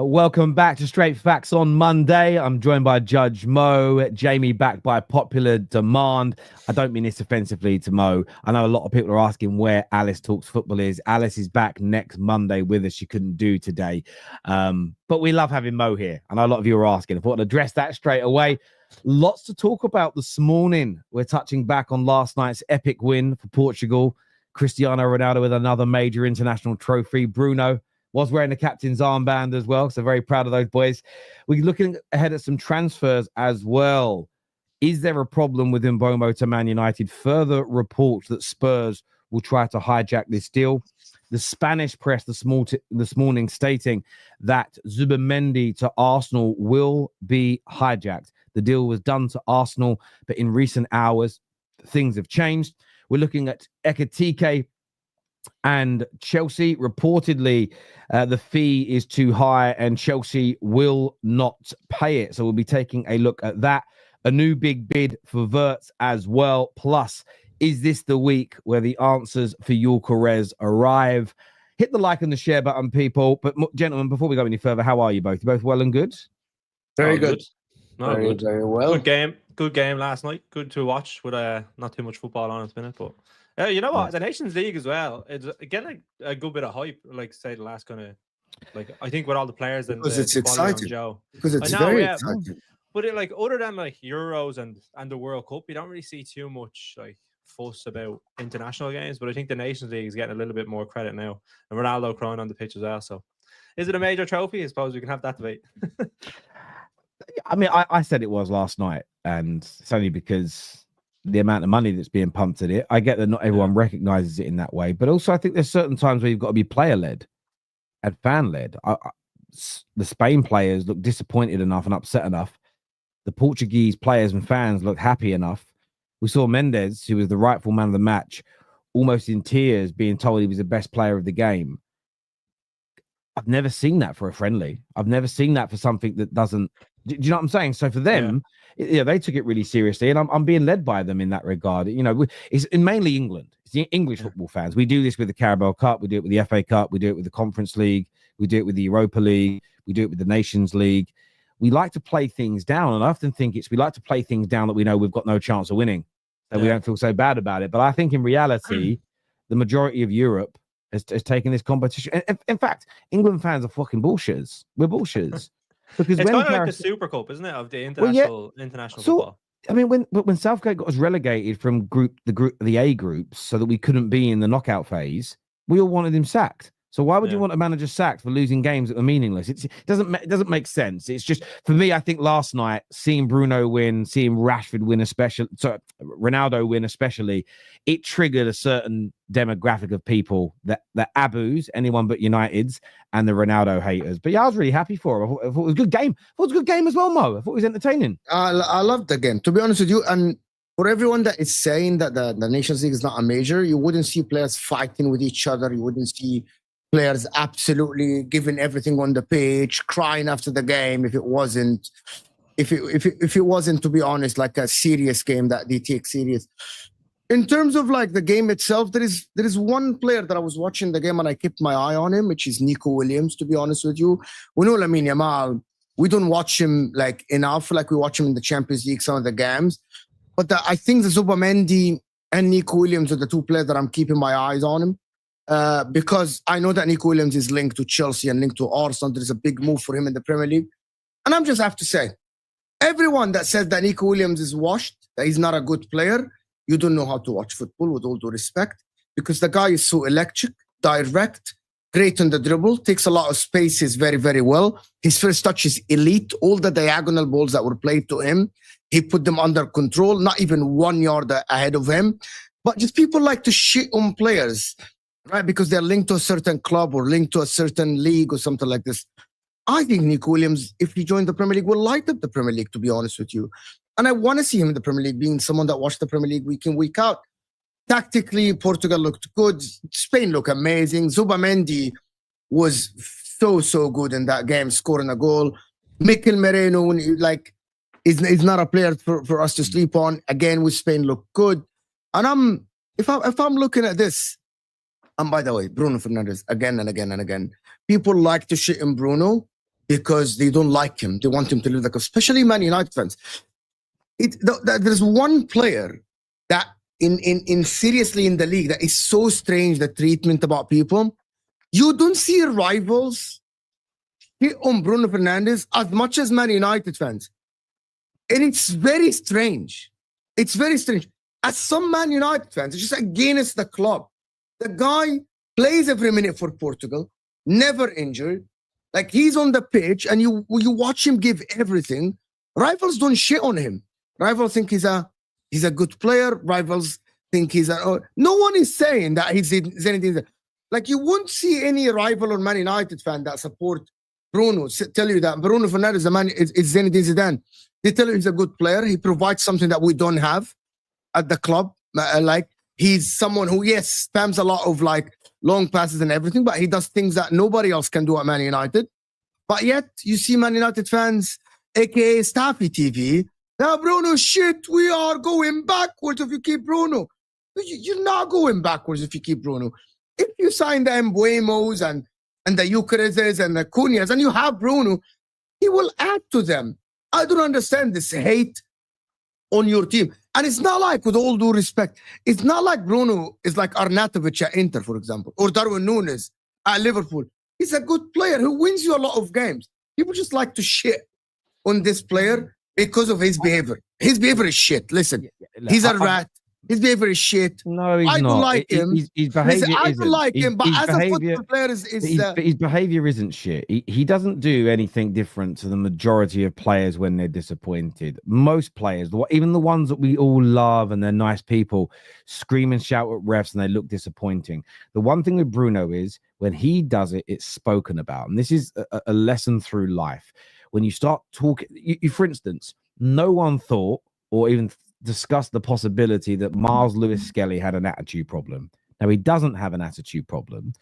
Welcome back to Straight Facts on Monday. I'm joined by Judge Mo, Jamie back by popular demand. I don't mean this offensively to Mo. I know a lot of people are asking where Alice Talks Football is. Alice is back next Monday with us. She couldn't do today. But we love having Mo here. I know a lot of you are asking. I thought I'd address that straight away. Lots to talk about this morning. We're touching back on last night's epic win for Portugal. Cristiano Ronaldo with another major international trophy. Bruno was wearing the captain's armband as well, so very proud of those boys. We're looking ahead at some transfers as well. Is there a problem with Mbeumo to Man United? Further reports that Spurs will try to hijack this deal. The Spanish press this morning stating that Zubimendi to Arsenal will be hijacked. The deal was done to Arsenal, but in recent hours, things have changed. We're looking at Ekitike and Chelsea. Reportedly, the fee is too high and Chelsea will not pay it. So we'll be taking a look at that. A new big bid for Wirtz as well. Plus, is this the week where the answers for Gyökeres arrive? Hit the like and the share button, people. But gentlemen, before we go any further, how are you both? You both well and good? Very good. Very well. Good game last night. Good to watch with not too much football on at the minute, but you know what? The Nations League as well. It's getting a good bit of hype. Like say the last kind of I think with all the players and because it's exciting. Joe. Because it's very exciting. But it other than Euros and the World Cup, you don't really see too much fuss about international games. But I think the Nations League is getting a little bit more credit now. And Ronaldo crying on the pitch as well. So is it a major trophy? I suppose we can have that debate. I mean, I said it was last night, and it's only because the amount of money that's being pumped at it. I get that not everyone recognizes it in that way, but also I think there's certain times where you've got to be player-led and fan-led. The Spain players look disappointed enough and upset enough. The Portuguese players and fans look happy enough. We saw Mendes, who was the rightful man of the match, almost in tears, being told he was the best player of the game. I've never seen that for a friendly. I've never seen that for something that doesn't. Do you know what I'm saying? So for them, they took it really seriously, and I'm being led by them in that regard. You know, it's mainly England. It's the English football fans. We do this with the Carabao Cup. We do it with the FA Cup. We do it with the Conference League. We do it with the Europa League. We do it with the Nations League. We like to play things down, and I often think we like to play things down that we know we've got no chance of winning, so we don't feel so bad about it. But I think in reality, the majority of Europe has taken this competition. In fact, England fans are fucking bullshitters. We're bullshitters. Because it's kind of like the Super Cup, isn't it, of the international football? I mean, when Southgate got us relegated from the A groups so that we couldn't be in the knockout phase, we all wanted him sacked. So why would you want a manager sacked for losing games that were meaningless? It doesn't make sense. It's just, for me, I think last night, seeing Bruno win, seeing Rashford win, Ronaldo win especially, it triggered a certain demographic of people that Abus, anyone but United's, and the Ronaldo haters. But yeah, I was really happy for him. I thought it was a good game. I thought it was a good game as well, Mo. I thought it was entertaining. I loved the game, to be honest with you. And for everyone that is saying that the Nations League is not a major, you wouldn't see players fighting with each other. You wouldn't see players absolutely giving everything on the pitch, crying after the game if it wasn't, to be honest, like a serious game that they take serious. In terms of the game itself, there is one player that I was watching the game and I kept my eye on him, which is Nico Williams, to be honest with you. We know Lamine Yamal, we don't watch him enough, we watch him in the Champions League, some of the games. But I think the Zubimendi and Nico Williams are the two players that I'm keeping my eyes on him. Because I know that Nico Williams is linked to Chelsea and linked to Arsenal. There's a big move for him in the Premier League. And I'm just have to say, everyone that says that Nico Williams is washed, that he's not a good player, you don't know how to watch football, with all due respect, because the guy is so electric, direct, great on the dribble, takes a lot of spaces very, very well. His first touch is elite. All the diagonal balls that were played to him, he put them under control, not even 1 yard ahead of him. But just people like to shit on players, right? Because they're linked to a certain club or linked to a certain league or something like this. I think Nico Williams, if he joined the Premier League, will light up the Premier League, to be honest with you. And I want to see him in the Premier League, being someone that watched the Premier League week in, week out. Tactically, Portugal looked good. Spain looked amazing. Zubimendi was so good in that game, scoring a goal. Mikel Merino, is not a player for us to sleep on. Again, with Spain, looked good. And if I'm looking at this, and by the way, Bruno Fernandes, again and again and again. People like to shit in Bruno. because they don't like him. They want him to leave the club, especially Man United fans. There's one player that in seriously in the league that is so strange, the treatment about people. You don't see rivals hit on Bruno Fernandes as much as Man United fans. And it's very strange. It's very strange. As some Man United fans, it's just against the club. The guy plays every minute for Portugal, never injured. Like, he's on the pitch and you watch him give everything. Rivals don't shit on him. Rivals think he's a good player. Rivals think no one is saying that he's anything. Like, you won't see any rival or Man United fan that support Bruno tell you that Bruno Fernandes is Zinedine Zidane. They tell you he's a good player. He provides something that we don't have at the club. Like, he's someone who, yes, spams a lot of like long passes and everything, but he does things that nobody else can do at Man United. But yet, you see Man United fans, aka Staffy TV, now Bruno, shit, we are going backwards if you keep Bruno. You're not going backwards if you keep Bruno. If you sign the Mbeumos and the Gyokeres and the Cunhas and you have Bruno, he will add to them. I don't understand this hate on your team. And it's not like, with all due respect, it's not like Bruno is like Arnautovic at Inter, for example, or Darwin Núñez at Liverpool. He's a good player who wins you a lot of games. People just like to shit on this player because of his behavior. His behavior is shit. Listen, he's a rat. His behavior is shit. No, he's not. I don't like him. His behavior Listen, I don't like him, but as a football player, his behavior isn't shit. He doesn't do anything different to the majority of players when they're disappointed. Most players, even the ones that we all love and they're nice people, scream and shout at refs and they look disappointing. The one thing with Bruno is when he does it, it's spoken about. And this is a lesson through life. When you start talking, for instance, no one thought or even discussed the possibility that Miles Lewis-Skelly had an attitude problem. Now, he doesn't have an attitude problem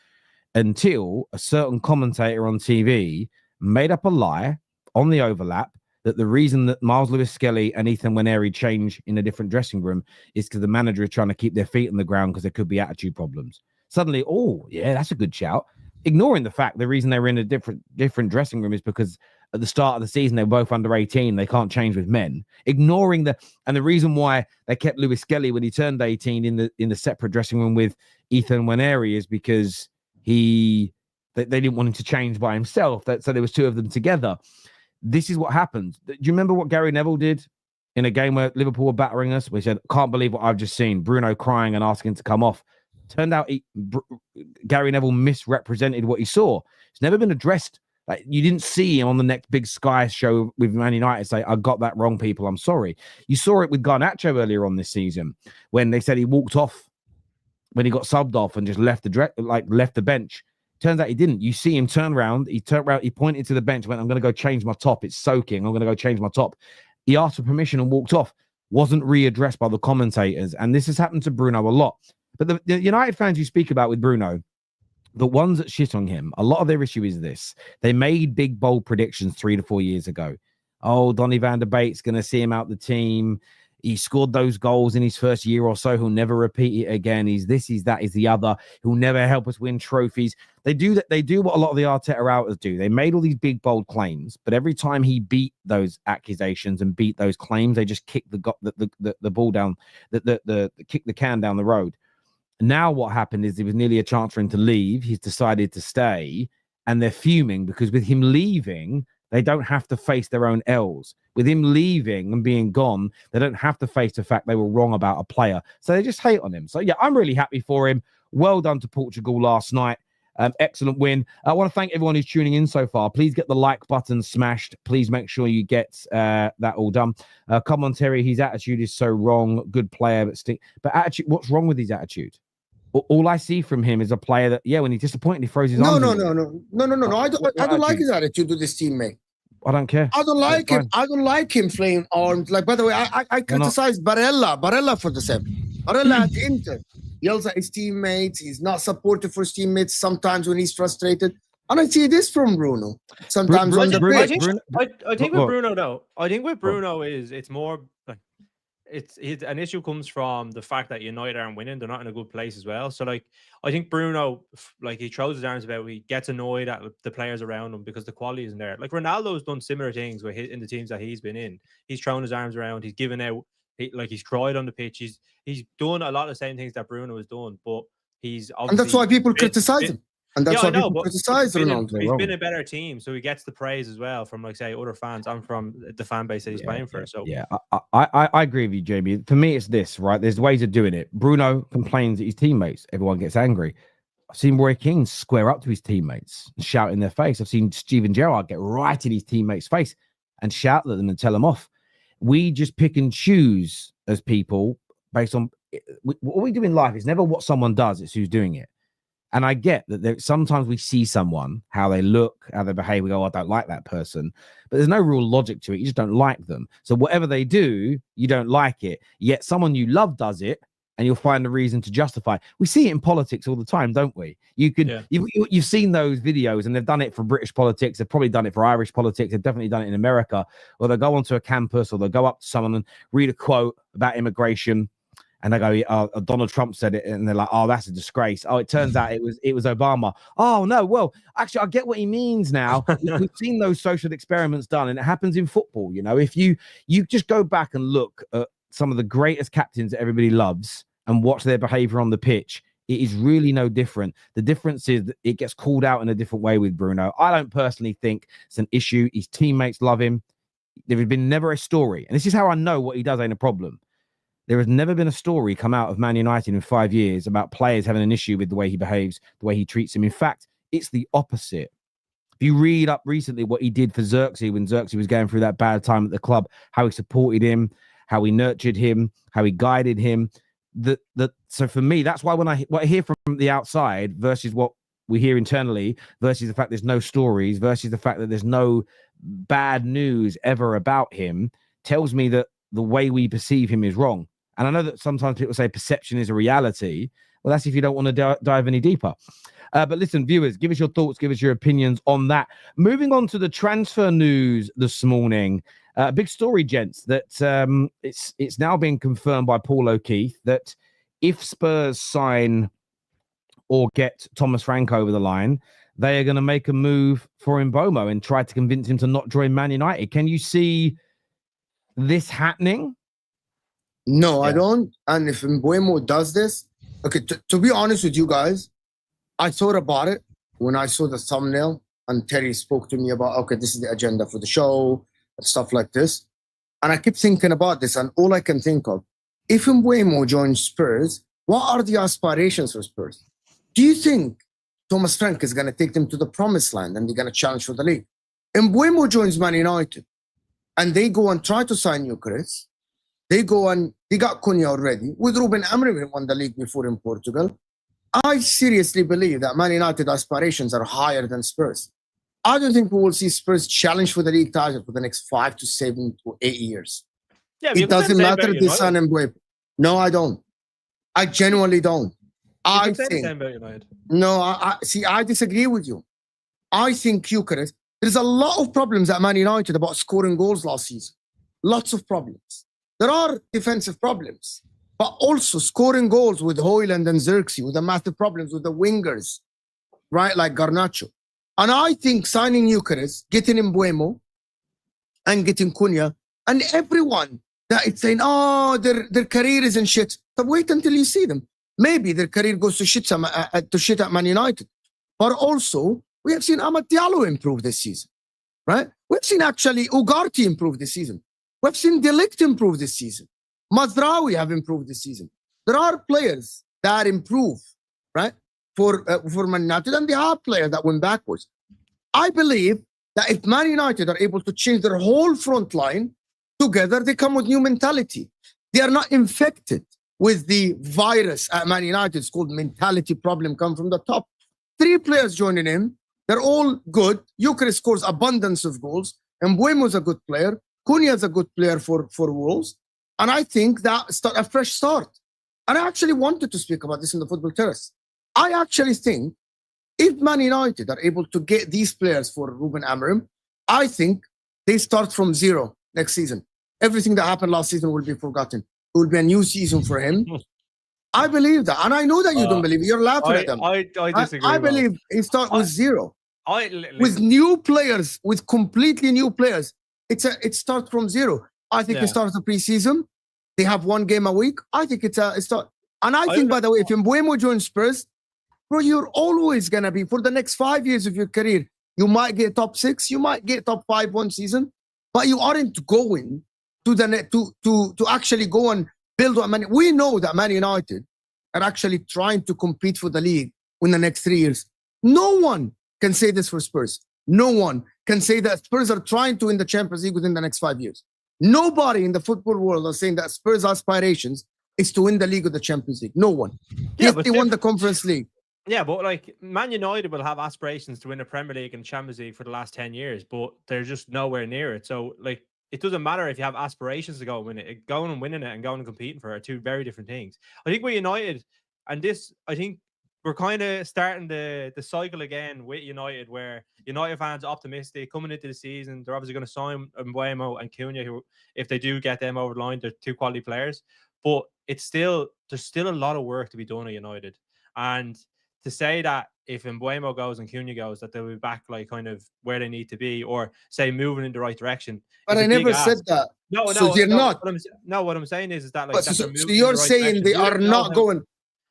until a certain commentator on TV made up a lie on the overlap that the reason that Miles Lewis-Skelly and Ethan Nwaneri change in a different dressing room is because the manager is trying to keep their feet on the ground because there could be attitude problems. Suddenly, oh, yeah, that's a good shout. Ignoring the fact the reason they were in a different dressing room is because at the start of the season, they were both under 18. They can't change with men. Ignoring the reason why they kept Lewis-Skelly when he turned 18 in the separate dressing room with Ethan Nwaneri is because they didn't want him to change by himself. So there was two of them together. This is what happened. Do you remember what Gary Neville did in a game where Liverpool were battering us? We said, can't believe what I've just seen. Bruno crying and asking to come off. Turned out Gary Neville misrepresented what he saw. It's never been addressed. Like, you didn't see him on the next big Sky show with Man United say, I got that wrong, people. I'm sorry. You saw it with Garnacho earlier on this season when they said he walked off when he got subbed off and just left the bench. Turns out he didn't. You see him turn around. He turned around. He pointed to the bench, went, I'm going to go change my top. It's soaking. I'm going to go change my top. He asked for permission and walked off. Wasn't readdressed by the commentators. And this has happened to Bruno a lot. But the United fans you speak about with Bruno, the ones that shit on him, a lot of their issue is this. They made big, bold predictions 3 to 4 years ago. Oh, Donny van der Beek's going to see him out the team. He scored those goals in his first year or so. He'll never repeat it again. He's this, he's that, he's the other. He'll never help us win trophies. They do that. They do what a lot of the Arteta outers do. They made all these big, bold claims, but every time he beat those accusations and beat those claims, they just kick the ball down, kick the can down the road. Now what happened is there was nearly a chance for him to leave. He's decided to stay, and they're fuming because with him leaving, they don't have to face their own L's. With him leaving and being gone, they don't have to face the fact they were wrong about a player. So they just hate on him. So, yeah, I'm really happy for him. Well done to Portugal last night. Excellent win. I want to thank everyone who's tuning in so far. Please get the like button smashed. Please make sure you get that all done. Come on, Terry. His attitude is so wrong. Good player, but attitude. What's wrong with his attitude? All I see from him is a player that, yeah, when he's disappointed, he throws his arms. No. I don't like his attitude to this teammate. I don't care. I don't like him. I don't like him playing arms. Like, by the way, I criticized Barella for the same. Barella at Inter yells at his teammates. He's not supportive for his teammates sometimes when he's frustrated. And I see this from Bruno. Sometimes on the pitch. I think with Bruno, though, I think with Bruno is it's more like an issue comes from the fact that United aren't winning. They're not in a good place as well. So like, I think Bruno, like he throws his arms about, he gets annoyed at the players around him because the quality isn't there. Like Ronaldo's done similar things in the teams that he's been in. He's thrown his arms around. He's given out. He's cried on the pitch. He's done a lot of the same things that Bruno has done, but he's obviously, and that's why people criticize him. And that's why people criticize Ronaldo. He's been a better team, so he gets the praise as well from, like, say, other fans and from the fan base that he's playing for. So I agree with you, Jamie. For me, it's this, right? There's ways of doing it. Bruno complains at his teammates. Everyone gets angry. I've seen Roy Keane square up to his teammates and shout in their face. I've seen Steven Gerrard get right in his teammates' face and shout at them and tell them off. We just pick and choose as people based on what we do in life. It's never what someone does, it's who's doing it. And I get that sometimes we see someone, how they look, how they behave, we go, I don't like that person. But there's no real logic to it. You just don't like them. So whatever they do, you don't like it. Yet someone you love does it, and you'll find a reason to justify. We see it in politics all the time, don't we? You've seen those videos, and they've done it for British politics. They've probably done it for Irish politics. They've definitely done it in America. Or they'll go onto a campus, or they'll go up to someone and read a quote about immigration. And they go, Donald Trump said it, and they're like, oh, that's a disgrace. Oh, it turns out it was Obama. Oh no, well, actually, I get what he means now. We've seen those social experiments done, and it happens in football. You know, if you just go back and look at some of the greatest captains that everybody loves and watch their behavior on the pitch, it is really no different. The difference is that it gets called out in a different way with Bruno. I don't personally think it's an issue. His teammates love him. There has been never a story, and this is how I know what he does ain't a problem. There has never been a story come out of Man United in 5 years about players having an issue with the way he behaves, the way he treats them. In fact, it's the opposite. If you read up recently what he did for Xerxes when Xerxes was going through that bad time at the club, how he supported him, how he nurtured him, how he guided him. So for me, that's why what I hear from the outside versus what we hear internally, versus the fact there's no stories, versus the fact that there's no bad news ever about him, tells me that the way we perceive him is wrong. And I know that sometimes people say perception is a reality. Well, that's if you don't want to dive any deeper. But listen, viewers, give us your thoughts, give us your opinions on that. Moving on to the transfer news this morning. Big story, gents, that it's now been confirmed by Paul O'Keefe that if Spurs sign or get Thomas Frank over the line, they are going to make a move for Mbeumo and try to convince him to not join Man United. Can you see this happening? No, I don't. And if Mbeumo does this, okay, to be honest with you guys, I thought about it when I saw the thumbnail and Terry spoke to me about, okay, this is the agenda for the show and stuff like this. And I kept thinking about this, and all I can think of, if Mbeumo joins Spurs, what are the aspirations for Spurs? Do you think Thomas Frank is going to take them to the promised land and they're going to challenge for the league? Mbeumo joins Man United and they go and try to sign Gyokeres. They go and they got Cunha already. With Ruben Amorim won the league before in Portugal. I seriously believe that Man United aspirations are higher than Spurs. I don't think we will see Spurs challenge for the league title for the next 5 to 7 to 8 years. Yeah, it doesn't matter if they sign Mbeumo. No, I don't. I genuinely don't. I think. No, I disagree with you. I think Gyökeres. There's a lot of problems at Man United about scoring goals last season. Lots of problems. There are defensive problems, but also scoring goals with Højlund and Xerxes, with the massive problems with the wingers, right? Like Garnacho. And I think signing Gyökeres, getting Mbeumo, and getting Cunha, and everyone that it's saying, oh, their career is in shit. But wait until you see them. Maybe their career goes to shit at Man United. But also, we have seen Amad Diallo improve this season, right? We've seen actually Ugarte improve this season. We've seen De Ligt improve this season. Mazraoui have improved this season. There are players that improve, right, for Man United, and there are players that went backwards. I believe that if Man United are able to change their whole front line together, they come with new mentality. They are not infected with the virus at Man United. It's called mentality problem, come from the top. 3 players joining him. They're all good. Gyökeres scores abundance of goals. Mbeumo is a good player. Cunha is a good player for Wolves. And I think that's a fresh start. And I actually wanted to speak about this in the Football Terrace. I actually think if Man United are able to get these players for Ruben Amorim, I think they start from zero next season. Everything that happened last season will be forgotten. will be a new season for him. I believe that, and I know that you don't believe it. You're laughing at them. I disagree. I believe he starts with zero. With Listen, new players, with completely new players. It starts from zero. I think it starts the preseason. They have one game a week. I think it start. And I think, by the way, if Mbeumo joins Spurs, bro, you're always gonna be for the next 5 years of your career. You might get top 6, you might get top 5 one season, but you aren't going to the net to actually go and build what we know that Man United are actually trying to compete for the league in the next 3 years. No one can say this for Spurs. No one can say that Spurs are trying to win the Champions League within the next 5 years. Nobody in the football world is saying that Spurs' aspirations is to win the league or the Champions League. No one. Yeah, if they won the Conference League. Yeah, but like Man United will have aspirations to win the Premier League and Champions League for the last 10 years, but they're just nowhere near it. So like it doesn't matter if you have aspirations to go and win it. Going and winning it and going and competing for it are two very different things. I think with United, and this, I think we're kind of starting the cycle again with United, where United fans are optimistic coming into the season. They're obviously going to sign Mbeumo and Cunha, who, if they do get them over the line, they're two quality players. But there's still a lot of work to be done at United. And to say that if Mbeumo goes and Cunha goes, that they'll be back like kind of where they need to be, or say moving in the right direction. But I never said that. No, so they're not. What I'm saying is that like so you're saying they are not going.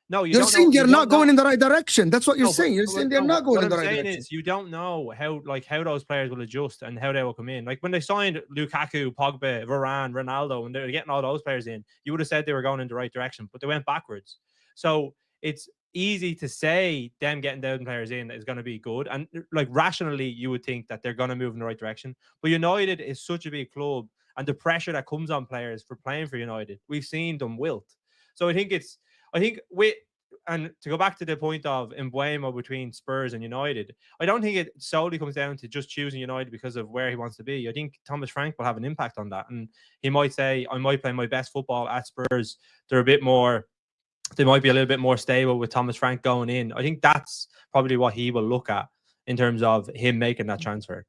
No, you're saying they're not going in the right direction. That's what you're saying. You're saying they're not going in the right direction. Is you don't know how those players will adjust and how they will come in. Like when they signed Lukaku, Pogba, Varane, Ronaldo, and they were getting all those players in, you would have said they were going in the right direction, but they went backwards. So it's easy to say them getting down players in is going to be good, and like rationally you would think that they're going to move in the right direction. But United is such a big club, and the pressure that comes on players for playing for United, we've seen them wilt. So I think and to go back to the point of Mbeumo between Spurs and United, I don't think it solely comes down to just choosing United because of where he wants to be. I think Thomas Frank will have an impact on that, and he might say, I might play my best football at Spurs. They might be a little bit more stable with Thomas Frank going in. I think that's probably what he will look at in terms of him making that transfer.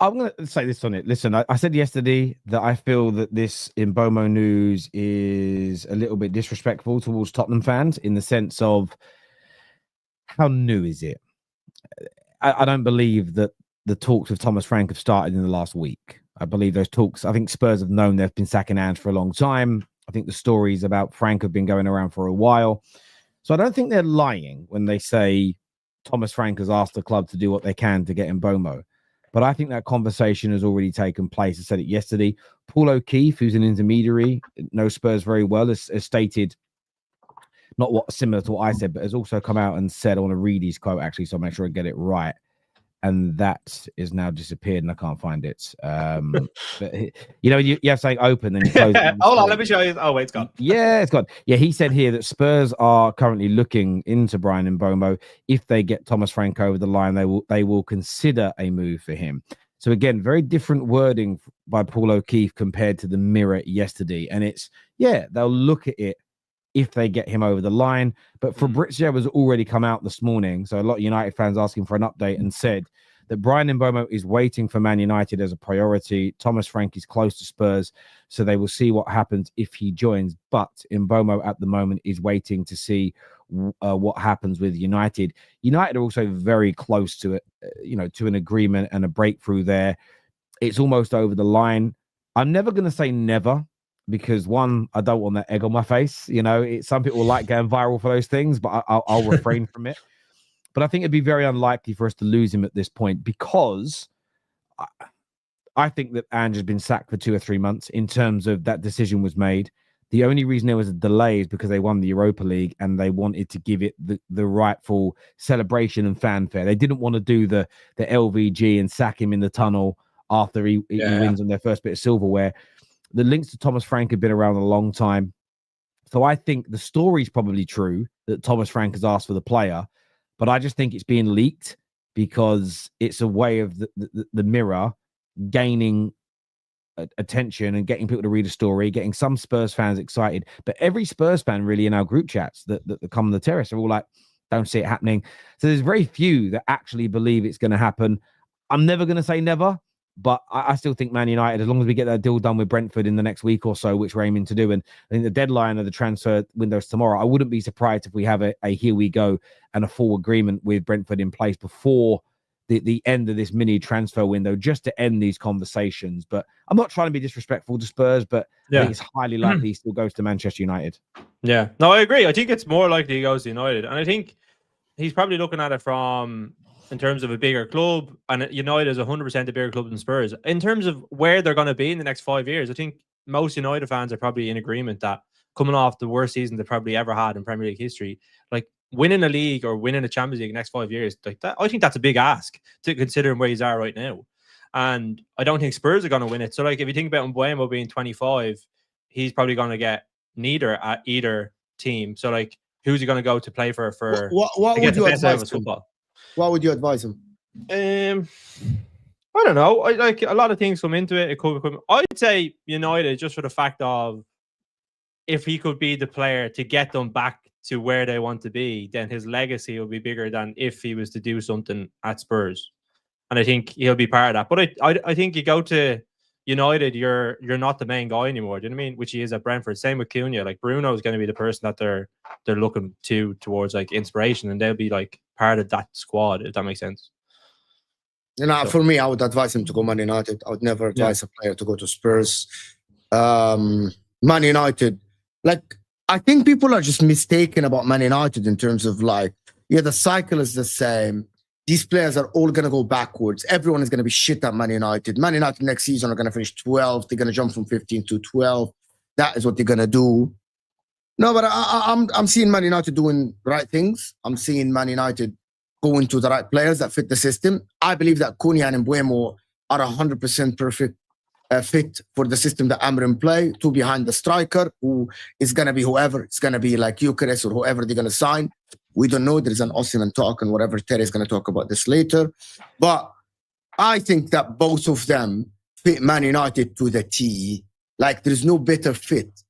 I'm going to say this on it. Listen, I said yesterday that I feel that this Mbeumo news is a little bit disrespectful towards Tottenham fans in the sense of how new is it? I don't believe that the talks with Thomas Frank have started in the last week. I believe those talks, I think Spurs have known they've been sacking hands for a long time. I think the stories about Frank have been going around for a while. So I don't think they're lying when they say Thomas Frank has asked the club to do what they can to get Mbeumo. But I think that conversation has already taken place. I said it yesterday. Paul O'Keefe, who's an intermediary, knows Spurs very well, has stated not what similar to what I said, but has also come out and said, I want to read his quote actually, so I'll make sure I get it right. And that is now disappeared and I can't find it. But you have something open and you close it. Hold on, let me show you. Oh, wait, it's gone. Yeah, it's gone. Yeah, he said here that Spurs are currently looking into Bryan Mbeumo. If they get Thomas Frank over the line, they will consider a move for him. So again, very different wording by Paul O'Keefe compared to the Mirror yesterday. And it's, they'll look at it if they get him over the line. But Fabrizio has already come out this morning, so a lot of United fans asking for an update, and said that Bryan Mbeumo is waiting for Man United as a priority. Thomas Frank is close to Spurs, so they will see what happens if he joins. But Mbeumo at the moment is waiting to see what happens with United. United are also very close to it, to an agreement and a breakthrough there. It's almost over the line. I'm never going to say never, because one, I don't want that egg on my face. Some people like going viral for those things, but I'll refrain from it. But I think it'd be very unlikely for us to lose him at this point, because I think that Ange has been sacked for 2 or 3 months in terms of that decision was made. The only reason there was a delay is because they won the Europa League and they wanted to give it the rightful celebration and fanfare. They didn't want to do the LVG and sack him in the tunnel after he wins on their first bit of silverware. The links to Thomas Frank have been around a long time. So I think the story's probably true that Thomas Frank has asked for the player, but I just think it's being leaked because it's a way of the Mirror gaining attention and getting people to read a story, getting some Spurs fans excited. But every Spurs fan really in our group chats that come on the terrace are all like, don't see it happening. So there's very few that actually believe it's going to happen. I'm never going to say never, But I still think Man United, as long as we get that deal done with Brentford in the next week or so, which we're aiming to do, and I think the deadline of the transfer window is tomorrow, I wouldn't be surprised if we have a here we go and a full agreement with Brentford in place before the end of this mini transfer window, just to end these conversations. But I'm not trying to be disrespectful to Spurs, but I think it's highly likely he still goes to Manchester United. Yeah, no, I agree. I think it's more likely he goes to United. And I think he's probably looking at it from in terms of a bigger club, and United is 100% a bigger club than Spurs. In terms of where they're going to be in the next 5 years, I think most United fans are probably in agreement that coming off the worst season they probably ever had in Premier League history, like winning a league or winning a Champions League in the next 5 years, like that, I think that's a big ask to consider where he's at right now. And I don't think Spurs are going to win it. So, like, if you think about Mbeumo being 25, he's probably going to get neither at either team. So, like, who's he going to go to play for? What would you advise him? What would you advise him? I don't know. I like a lot of things come into it. I'd say United, just for the fact of if he could be the player to get them back to where they want to be, then his legacy will be bigger than if he was to do something at Spurs. And I think he'll be part of that. But I think you go to United, you're not the main guy anymore. Do you know what I mean? Which he is at Brentford. Same with Cunha. Like Bruno is going to be the person that they're looking towards like inspiration, and they'll be like part of that squad, if that makes sense. For me, I would advise him to go Man United. I would never advise a player to go to Spurs. Man United, like, I think people are just mistaken about Man United in terms of like, the cycle is the same. These players are all going to go backwards. Everyone is going to be shit at Man United. Man United next season are going to finish 12th. They're going to jump from 15 to 12. That is what they're going to do. No, but I'm seeing Man United doing the right things. I'm seeing Man United going to the right players that fit the system. I believe that Cunha and Mbeumo are 100% perfect fit for the system that Amrin play. Two behind the striker, who is going to be whoever. It's going to be like Gyokeres or whoever they're going to sign. We don't know. There's an Osimhen talk and whatever. Terry is going to talk about this later. But I think that both of them fit Man United to the T. Like, there's no better fit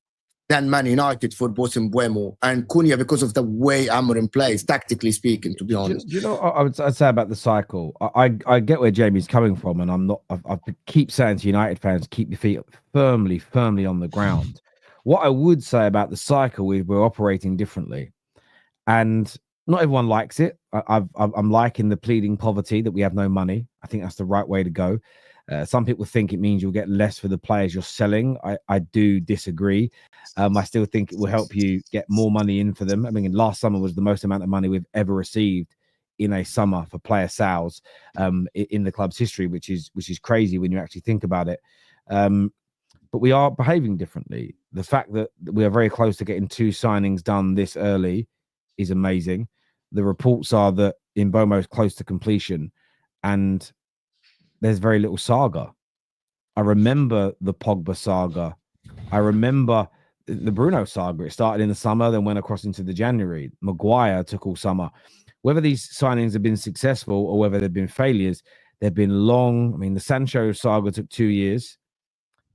than Man United for both Mbeumo and Cunha because of the way Amorim plays, tactically speaking, to be honest. You know, I'd say about the cycle. I get where Jamie's coming from, and I'm not. I keep saying to United fans, keep your feet firmly on the ground. What I would say about the cycle is we're operating differently, and not everyone likes it. I'm liking the pleading poverty that we have no money. I think that's the right way to go. Some people think it means you'll get less for the players you're selling. I do disagree. I still think it will help you get more money in for them. I mean, last summer was the most amount of money we've ever received in a summer for player sales in the club's history, which is crazy when you actually think about it. But we are behaving differently. The fact that we are very close to getting 2 signings done this early is amazing. The reports are that Mbeumo is close to completion, and there's very little saga. I remember the Pogba saga. I remember the Bruno saga. It started in the summer, then went across into the January. Maguire took all summer. Whether these signings have been successful or whether they've been failures, they've been long. I mean, the Sancho saga took 2 years.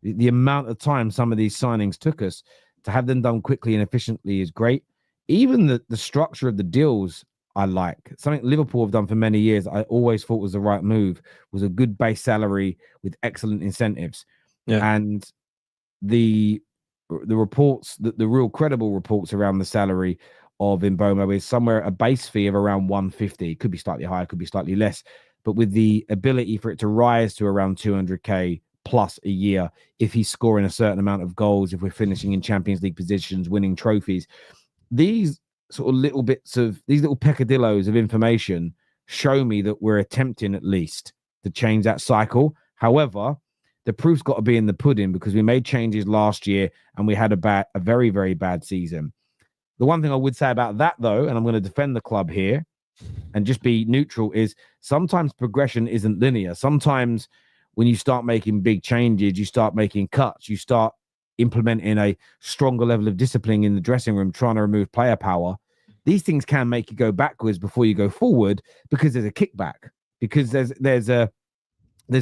The amount of time some of these signings took us to have them done quickly and efficiently is great. Even the structure of the deals, I like. Something Liverpool have done for many years, I always thought was the right move, was a good base salary with excellent incentives. Yeah. And the reports, the real credible reports around the salary of Mbeumo is somewhere a base fee of around 150. Could be slightly higher, could be slightly less. But with the ability for it to rise to around 200k plus a year if he's scoring a certain amount of goals, if we're finishing in Champions League positions, winning trophies. These sort of little bits of these little peccadillos of information show me that we're attempting at least to change that cycle. However, the proof's got to be in the pudding because we made changes last year and we had a very, very bad season. The one thing I would say about that, though, and I'm going to defend the club here and just be neutral, is sometimes progression isn't linear. Sometimes when you start making big changes, you start making cuts, you start implementing a stronger level of discipline in the dressing room, trying to remove player power. These things can make you go backwards before you go forward because there's a kickback, because there's a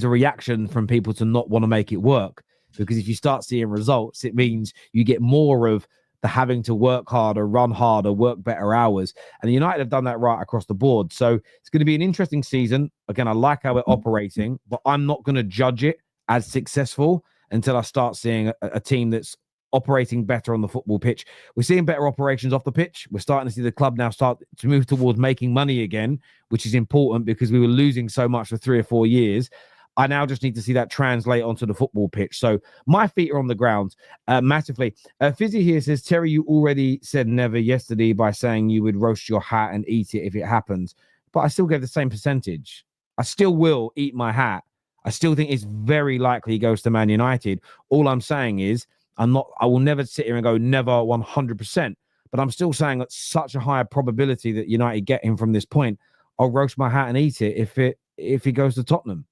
reaction from people to not want to make it work. Because if you start seeing results, it means you get more of the having to work harder, run harder, work better hours. And United have done that right across the board. So it's going to be an interesting season. Again, I like how we're operating, but I'm not going to judge it as successful until I start seeing a team that's operating better on the football pitch. We're seeing better operations off the pitch. We're starting to see the club now start to move towards making money again, which is important because we were losing so much for 3 or 4 years. I now just need to see that translate onto the football pitch. So my feet are on the ground massively. Fizzy here says, Terry, you already said never yesterday by saying you would roast your hat and eat it if it happens. But I still gave the same percentage. I still will eat my hat. I still think it's very likely he goes to Man United. All I'm saying is I will never sit here and go never 100%. But I'm still saying it's such a higher probability that United get him from this point. I'll roast my hat and eat it if he goes to Tottenham.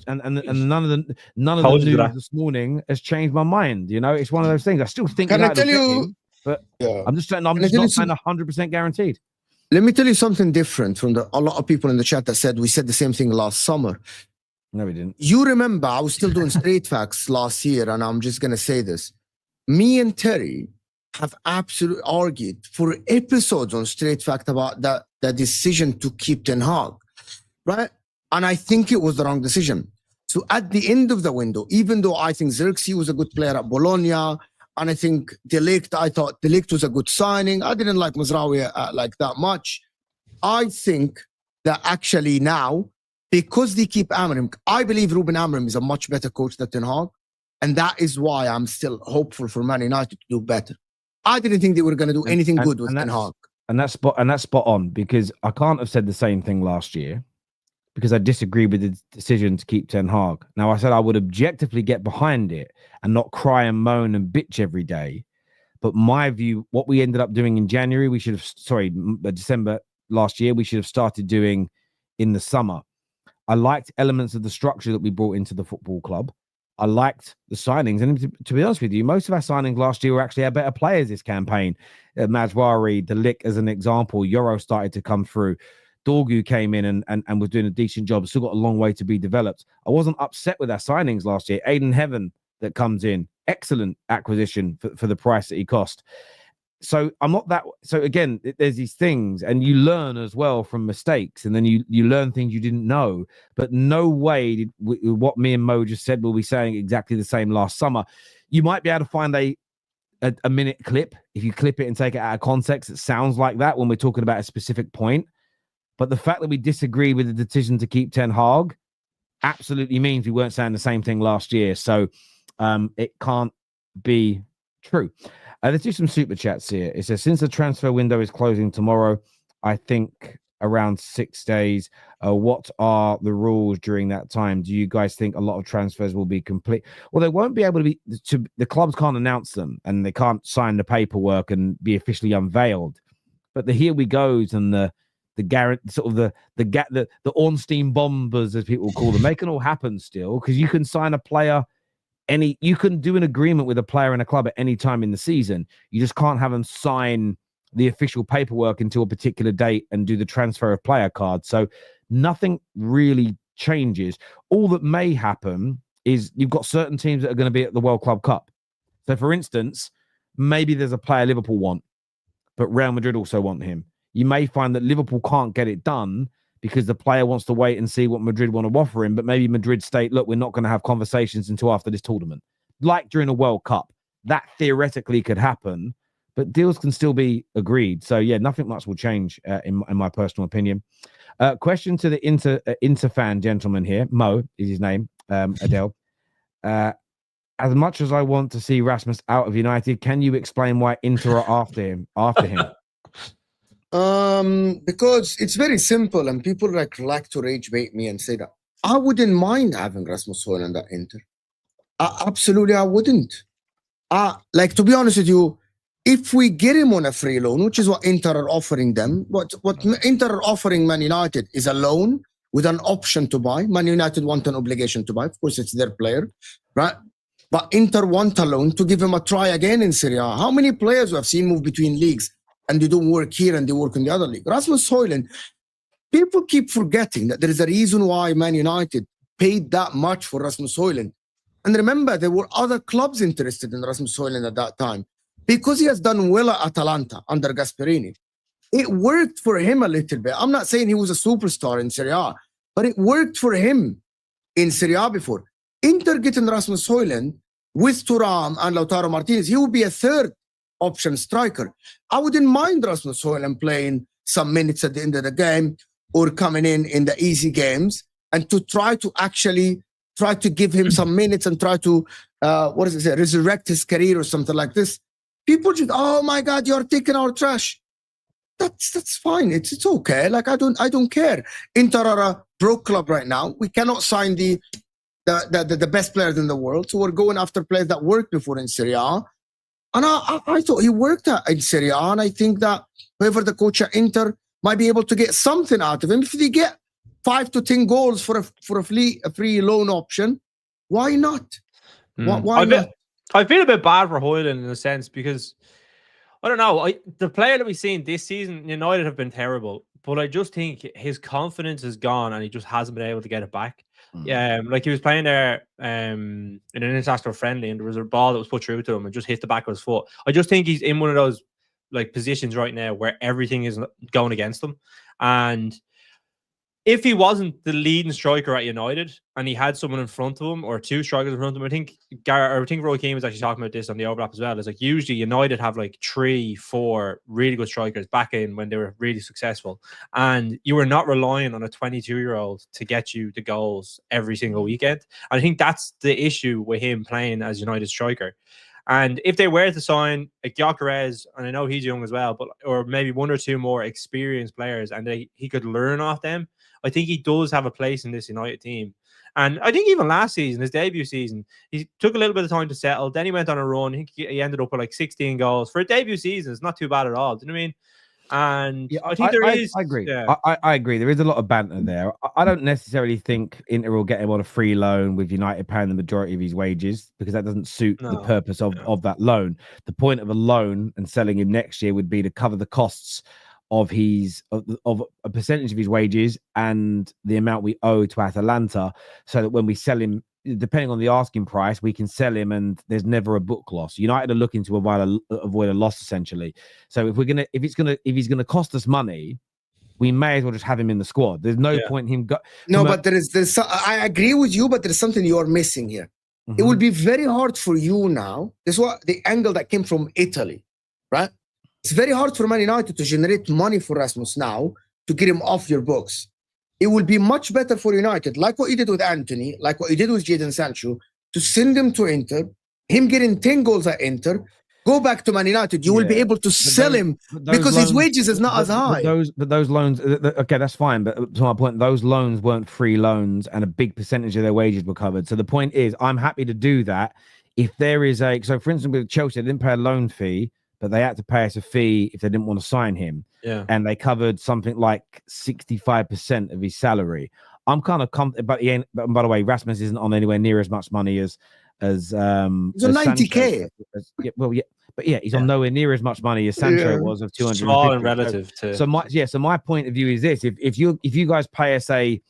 And none of the news this morning has changed my mind. You know, it's one of those things. I still think. Can I tell you? But yeah. I'm just saying. I'm just not saying 100% guaranteed. Let me tell you something different from a lot of people in the chat that said we said the same thing last summer. No, we didn't. You remember I was still doing straight facts last year, and I'm just gonna say this: me and Terry have absolutely argued for episodes on straight fact about the decision to keep Ten Hag, right? And I think it was the wrong decision. So at the end of the window, even though I think Xerxes was a good player at Bologna, and I think I thought De Ligt was a good signing. I didn't like Mazraoui like that much. I think that actually now, because they keep Amorim, I believe Ruben Amorim is a much better coach than Ten Hag. And that is why I'm still hopeful for Man United to do better. I didn't think they were going to do anything good with Ten Hag. And that's spot on, because I can't have said the same thing last year, because I disagree with the decision to keep Ten Hag. Now, I said I would objectively get behind it and not cry and moan and bitch every day. But my view, what we ended up doing in January, December last year, we should have started doing in the summer. I liked elements of the structure that we brought into the football club. I liked the signings. And to be honest with you, most of our signings last year were actually our better players this campaign. Mazraoui, De Ligt as an example, Euro started to come through. Dorgu came in and was doing a decent job. Still got a long way to be developed. I wasn't upset with our signings last year. Aiden Heaven that comes in, excellent acquisition for the price that he cost. So I'm not that. So again, there's these things, and you learn as well from mistakes, and then you learn things you didn't know. But no way what me and Mo just said will be saying exactly the same last summer. You might be able to find a minute clip. If you clip it and take it out of context, it sounds like that when we're talking about a specific point. But the fact that we disagree with the decision to keep Ten Hag absolutely means we weren't saying the same thing last year. So it can't be true. Let's do some super chats here. It says, since the transfer window is closing tomorrow, I think around 6 days, what are the rules during that time? Do you guys think a lot of transfers will be complete? Well, they won't be able to be, the clubs can't announce them and they can't sign the paperwork and be officially unveiled. But the here we goes and the Ornstein bombers, as people call them, they can all happen still, because you can sign a player you can do an agreement with a player in a club at any time in the season. You just can't have them sign the official paperwork until a particular date and do the transfer of player cards. So nothing really changes. All that may happen is you've got certain teams that are going to be at the World Club Cup. So for instance, maybe there's a player Liverpool want, but Real Madrid also want him. You may find that Liverpool can't get it done because the player wants to wait and see what Madrid want to offer him. But maybe Madrid state, look, we're not going to have conversations until after this tournament. Like during a World Cup, that theoretically could happen, but deals can still be agreed. So yeah, nothing much will change in my personal opinion. Question to the Inter fan gentleman here. Mo is his name, Adele. As much as I want to see Rasmus out of United, can you explain why Inter are after him? Because it's very simple, and people like to rage bait me and say that I wouldn't mind having Rasmus Højlund at Inter. Absolutely, I wouldn't. Like, to be honest with you, if we get him on a free loan, which is what Inter are offering them, what Inter are offering Man United is a loan with an option to buy. Man United want an obligation to buy. Of course, it's their player, right? But Inter want a loan to give him a try again in Serie A. How many players we have seen move between leagues and they don't work here and they work in the other league? Rasmus Højlund, people keep forgetting that there is a reason why Man United paid that much for Rasmus Højlund. And remember, there were other clubs interested in Rasmus Højlund at that time. because he has done well at Atalanta under Gasperini. It worked for him a little bit. I'm not saying he was a superstar in Serie A, but it worked for him in Serie A before. Inter getting Rasmus Højlund with Thuram and Lautaro Martinez, he would be a third option striker. I wouldn't mind Rasmus Højlund playing some minutes at the end of the game or coming in the easy games and to try to give him some minutes and try to, resurrect his career or something like this. People just, oh my God, you're taking our trash. That's fine. It's okay. Like I don't care. Inter are a broke club right now. We cannot sign the best players in the world, so we're going after players that worked before in Serie A. And I thought he worked in Serie A, and I think that whoever the coach at Inter might be able to get something out of him. If they get 5 to 10 goals for a free loan option, why not? Why not? I feel a bit bad for Højlund in a sense because I don't know. The player that we've seen this season, United have been terrible, but I just think his confidence is gone and he just hasn't been able to get it back. Like he was playing there in an international friendly and there was a ball that was put through to him and just hit the back of his foot. I just think he's in one of those like positions right now where everything is going against him. And if he wasn't the leading striker at United and he had someone in front of him or 2 strikers in front of him, I think Roy Keane was actually talking about this on the overlap as well. It's like usually United have like 3, 4 really good strikers back in when they were really successful. And you were not relying on a 22-year-old to get you the goals every single weekend. And I think that's the issue with him playing as United striker. And if they were to sign a Gyokeres, and I know he's young as well, but or maybe 1 or 2 more experienced players and he could learn off them, I think he does have a place in this United team. And I think even last season, his debut season, he took a little bit of time to settle. Then he went on a run. I think he ended up with like 16 goals. For a debut season, it's not too bad at all. Do you know what I mean? And yeah, I think I agree. Yeah. I agree. There is a lot of banter there. I don't necessarily think Inter will get him on a free loan with United paying the majority of his wages because that doesn't suit the purpose of that loan. The point of a loan and selling him next year would be to cover the costs of a percentage of his wages and the amount we owe to Atalanta, so that when we sell him, depending on the asking price, we can sell him and there's never a book loss. United are looking to avoid a loss essentially. So if he's gonna cost us money, we may as well just have him in the squad. There's no point in him but there's I agree with you, but there's something you're missing here. It will be very hard for you now. This is what the angle that came from Italy, right? It's very hard for Man United to generate money for Rasmus now to get him off your books. It will be much better for United, like what you did with Anthony, like what you did with Jadon Sancho, to send him to Inter, him getting 10 goals at Inter, go back to Man United. You will be able to sell him because his wages is not as high. Those loans, okay, that's fine. But to my point, those loans weren't free loans and a big percentage of their wages were covered. So the point is, I'm happy to do that. If there is so for instance, with Chelsea, they didn't pay a loan fee, but they had to pay us a fee if they didn't want to sign him. Yeah. And they covered something like 65% of his salary. I'm kind of but by the way, Rasmus isn't on anywhere near as much money as he's on 90K. But he's on nowhere near as much money as Sancho was of 200. Small and relative to. So my point of view is this: if you guys pay us a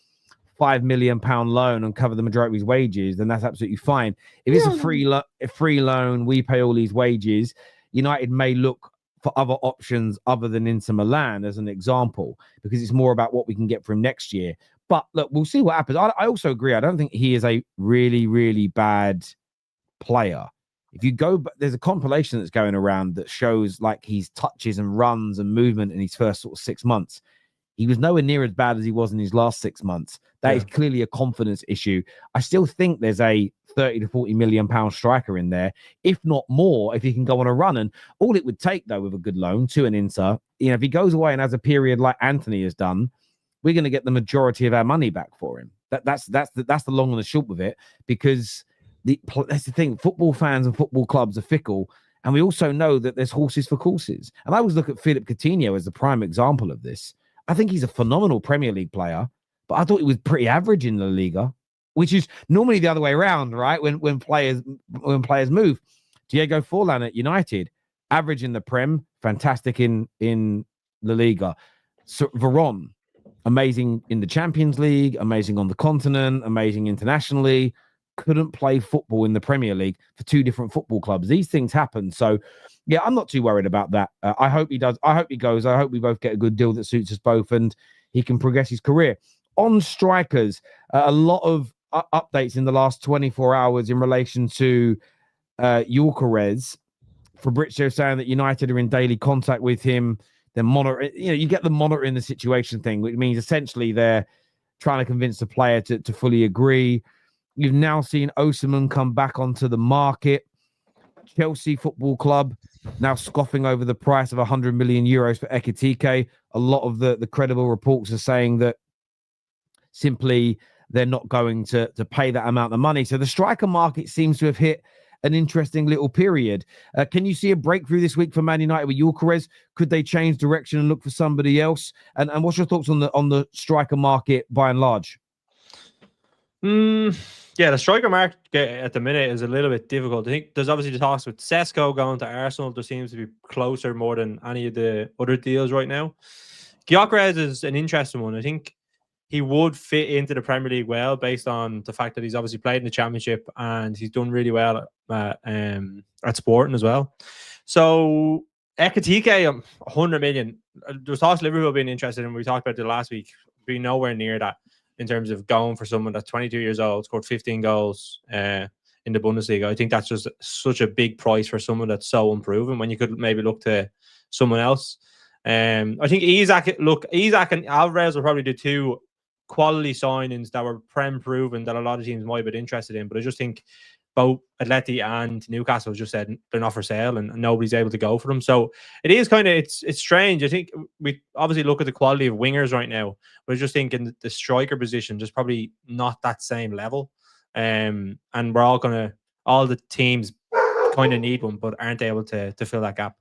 £5 million loan and cover the majority of his wages, then that's absolutely fine. If it's a free loan, we pay all these wages. United may look for other options other than Inter Milan as an example, because it's more about what we can get from next year. But look, we'll see what happens. I also agree. I don't think he is a really, really bad player. If you go, there's a compilation that's going around that shows like his touches and runs and movement in his first sort of 6 months. He was nowhere near as bad as he was in his last 6 months. That is clearly a confidence issue. I still think there's a 30 to 40 million pound striker in there, if not more, if he can go on a run. And all it would take, though, with a good loan to an Inter, if he goes away and has a period like Anthony has done, we're going to get the majority of our money back for him. That's the long and the short of it, because that's the thing. Football fans and football clubs are fickle. And we also know that there's horses for courses. And I always look at Philippe Coutinho as the prime example of this. I think he's a phenomenal Premier League player, but I thought he was pretty average in La Liga, which is normally the other way around, right? When players move. Diego Forlan at United, average in the Prem, fantastic in La Liga. So Veron, amazing in the Champions League, amazing on the continent, amazing internationally, couldn't play football in the Premier League for 2 different football clubs. These things happen. So, yeah, I'm not too worried about that. I hope he does. I hope he goes. I hope we both get a good deal that suits us both and he can progress his career. On strikers, a lot of updates in the last 24 hours in relation to Gyökeres. Fabrizio saying that United are in daily contact with him. They're monitoring, you get the monitoring the situation thing, which means essentially they're trying to convince the player to fully agree. You've now seen Osimhen come back onto the market. Chelsea Football Club now scoffing over the price of 100 million euros for Ekitike. A lot of the credible reports are saying that simply they're not going to pay that amount of money. So the striker market seems to have hit an interesting little period. Can you see a breakthrough this week for Man United with Gyökeres? Could they change direction and look for somebody else? And what's your thoughts on the striker market by and large? Yeah, the striker market at the minute is a little bit difficult. I think there's obviously the talks with Sesko going to Arsenal. There seems to be closer more than any of the other deals right now. Gyökeres is an interesting one. I think he would fit into the Premier League well based on the fact that he's obviously played in the Championship and he's done really well at Sporting as well. So Ekitike, 100 million. There's talks Liverpool being interested in. We talked about it last week. Be nowhere near that in terms of going for someone that's 22 years old, scored 15 goals in the Bundesliga. I think that's just such a big price for someone that's so unproven when you could maybe look to someone else. I think Isak and Alvarez will probably do 2 quality signings that were Prem proven that a lot of teams might have been interested in. But I just think both Atleti and Newcastle just said they're not for sale and nobody's able to go for them. So it is kind of, it's strange. I think we obviously look at the quality of wingers right now, but I just think in the striker position, just probably not that same level. And we're all the teams kind of need one, but aren't able to fill that gap.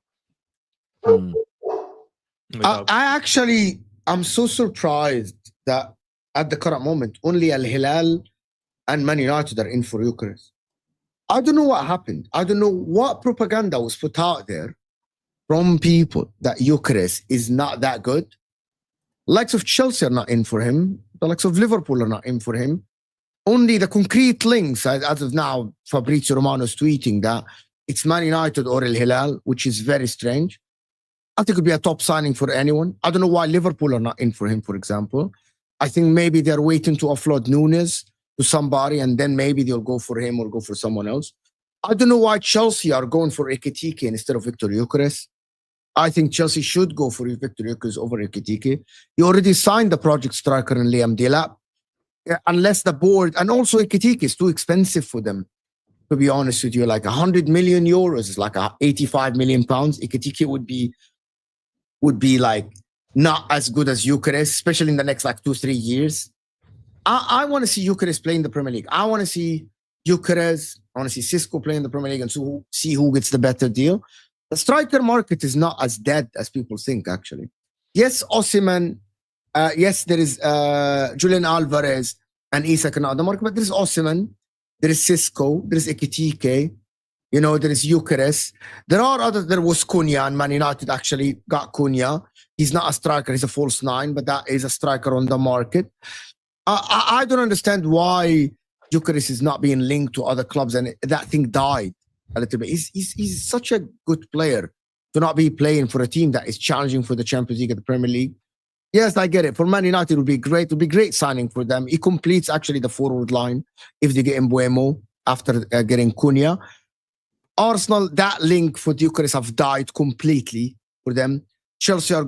I'm so surprised that at the current moment, only Al Hilal and Man United are in for Gyökeres. I don't know what happened. I don't know what propaganda was put out there from people that Gyökeres is not that good. Likes of Chelsea are not in for him. The likes of Liverpool are not in for him. Only the concrete links, as of now, Fabrizio Romano is tweeting that it's Man United or Al Hilal, which is very strange. I think it would be a top signing for anyone. I don't know why Liverpool are not in for him, for example. I think maybe they're waiting to offload Nunes to somebody and then maybe they'll go for him or go for someone else. I don't know why Chelsea are going for Ekitike instead of Victor Gyökeres. I think Chelsea should go for Victor Gyökeres over Ekitike. He already signed the project striker in Liam Delap. Unless the board, and also Ekitike is too expensive for them, to be honest with you. Like 100 million euros is like 85 million pounds. Ekitike would be like not as good as Gyökeres, especially in the next like 2-3 years. I want to see Gyökeres play in the Premier League. I want to see Gyökeres. I want to see Xisco play in the Premier League and see who gets the better deal. The striker market is not as dead as people think, actually. Yes, Osimhen. Yes, there is Julian Alvarez and Isak in the market, but there is Osimhen, there is Xisco, there is Ekitike, there is Gyökeres. There are others. There was Cunha, and Man United actually got Cunha. He's not a striker, he's a false 9, but that is a striker on the market. I don't understand why Gyökeres is not being linked to other clubs, and that thing died a little bit. He's such a good player to not be playing for a team that is challenging for the Champions League and the Premier League. Yes, I get it. For Man United, it would be great. It would be great signing for them. He completes actually the forward line if they get Mbeumo after getting Cunha. Arsenal, that link for Gyökeres have died completely for them. Chelsea are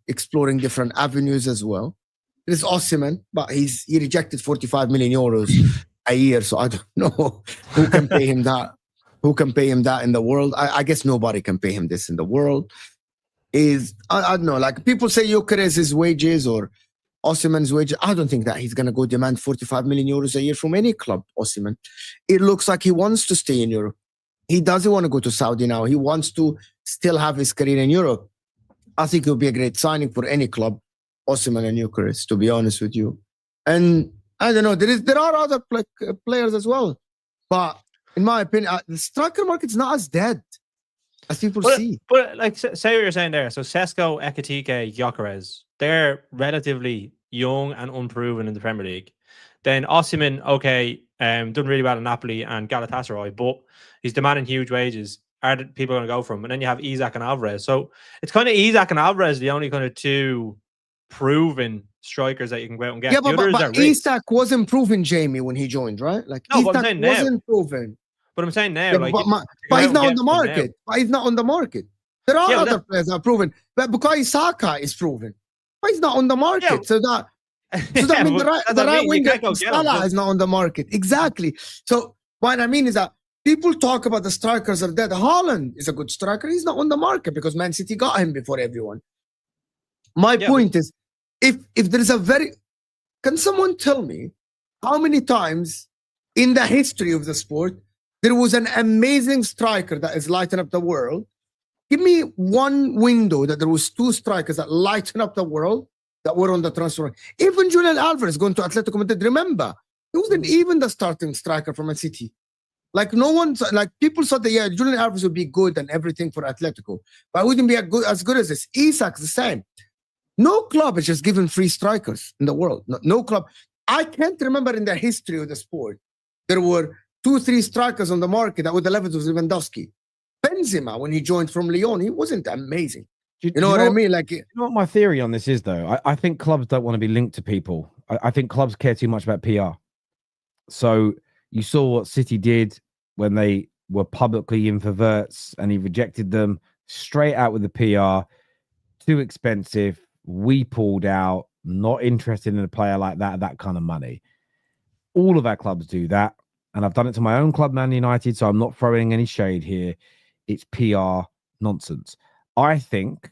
exploring different avenues as well. There's Osimhen, but he rejected 45 million euros a year, so I don't know who can pay him that. Who can pay him that in the world? I guess nobody can pay him this in the world. I don't know, like people say Gyökeres' wages or Osimhen's wages. I don't think that he's going to go demand 45 million euros a year from any club, Osimhen. It looks like he wants to stay in Europe. He doesn't want to go to Saudi now. He wants to still have his career in Europe. I think it would be a great signing for any club, Osimhen and Gyökeres, to be honest with you. And I don't know, there are other players as well. But in my opinion, the striker market's not as dead as people see. But like, say what you're saying there. So Sesko, Ekitike, Gyökeres, they're relatively young and unproven in the Premier League. Then Osimhen, okay, Done really well in Napoli and Galatasaray, but he's demanding huge wages. Are the people going to go for him? And then you have Isak and Alvarez. So it's kind of Isak and Alvarez, the only kind of two proven strikers that you can go out and get. Yeah, the but others are rich. Isak wasn't proven, Jamie, when he joined, right? Like, No, but I'm Isak saying now. wasn't proven. But I'm saying now, Yeah, like, but he's not on the market. But he's not on the market. There are other players that are proven. But Bukayo Saka is proven. But he's not on the market. Yeah. So that means the right winger Salah is not on the market. Exactly. So what I mean is that people talk about the strikers are dead. Haaland is a good striker. He's not on the market because Man City got him before everyone. My point is, if there is can someone tell me how many times in the history of the sport there was an amazing striker that is lighting up the world? Give me one window that there was two strikers that lighten up the world that were on the transfer. Even Julian Alvarez going to Atletico Madrid. Remember, he wasn't even the starting striker for Man City. Like people thought that Julian Alvarez would be good and everything for Atletico, but wouldn't be as good as this. Isak's the same. No club is just giving free strikers in the world. No club. I can't remember in the history of the sport there were 2-3 strikers on the market that were the levels of Lewandowski. Benzema, when he joined from Lyon, he wasn't amazing. You know what I mean? Like, you know what my theory on this is, though? I think clubs don't want to be linked to people. I think clubs care too much about PR. So you saw what City did when they were publicly in for Wirtz and he rejected them straight out with the PR. Too expensive. We pulled out. Not interested in a player like that kind of money. All of our clubs do that. And I've done it to my own club, Man United, so I'm not throwing any shade here. It's PR nonsense. I think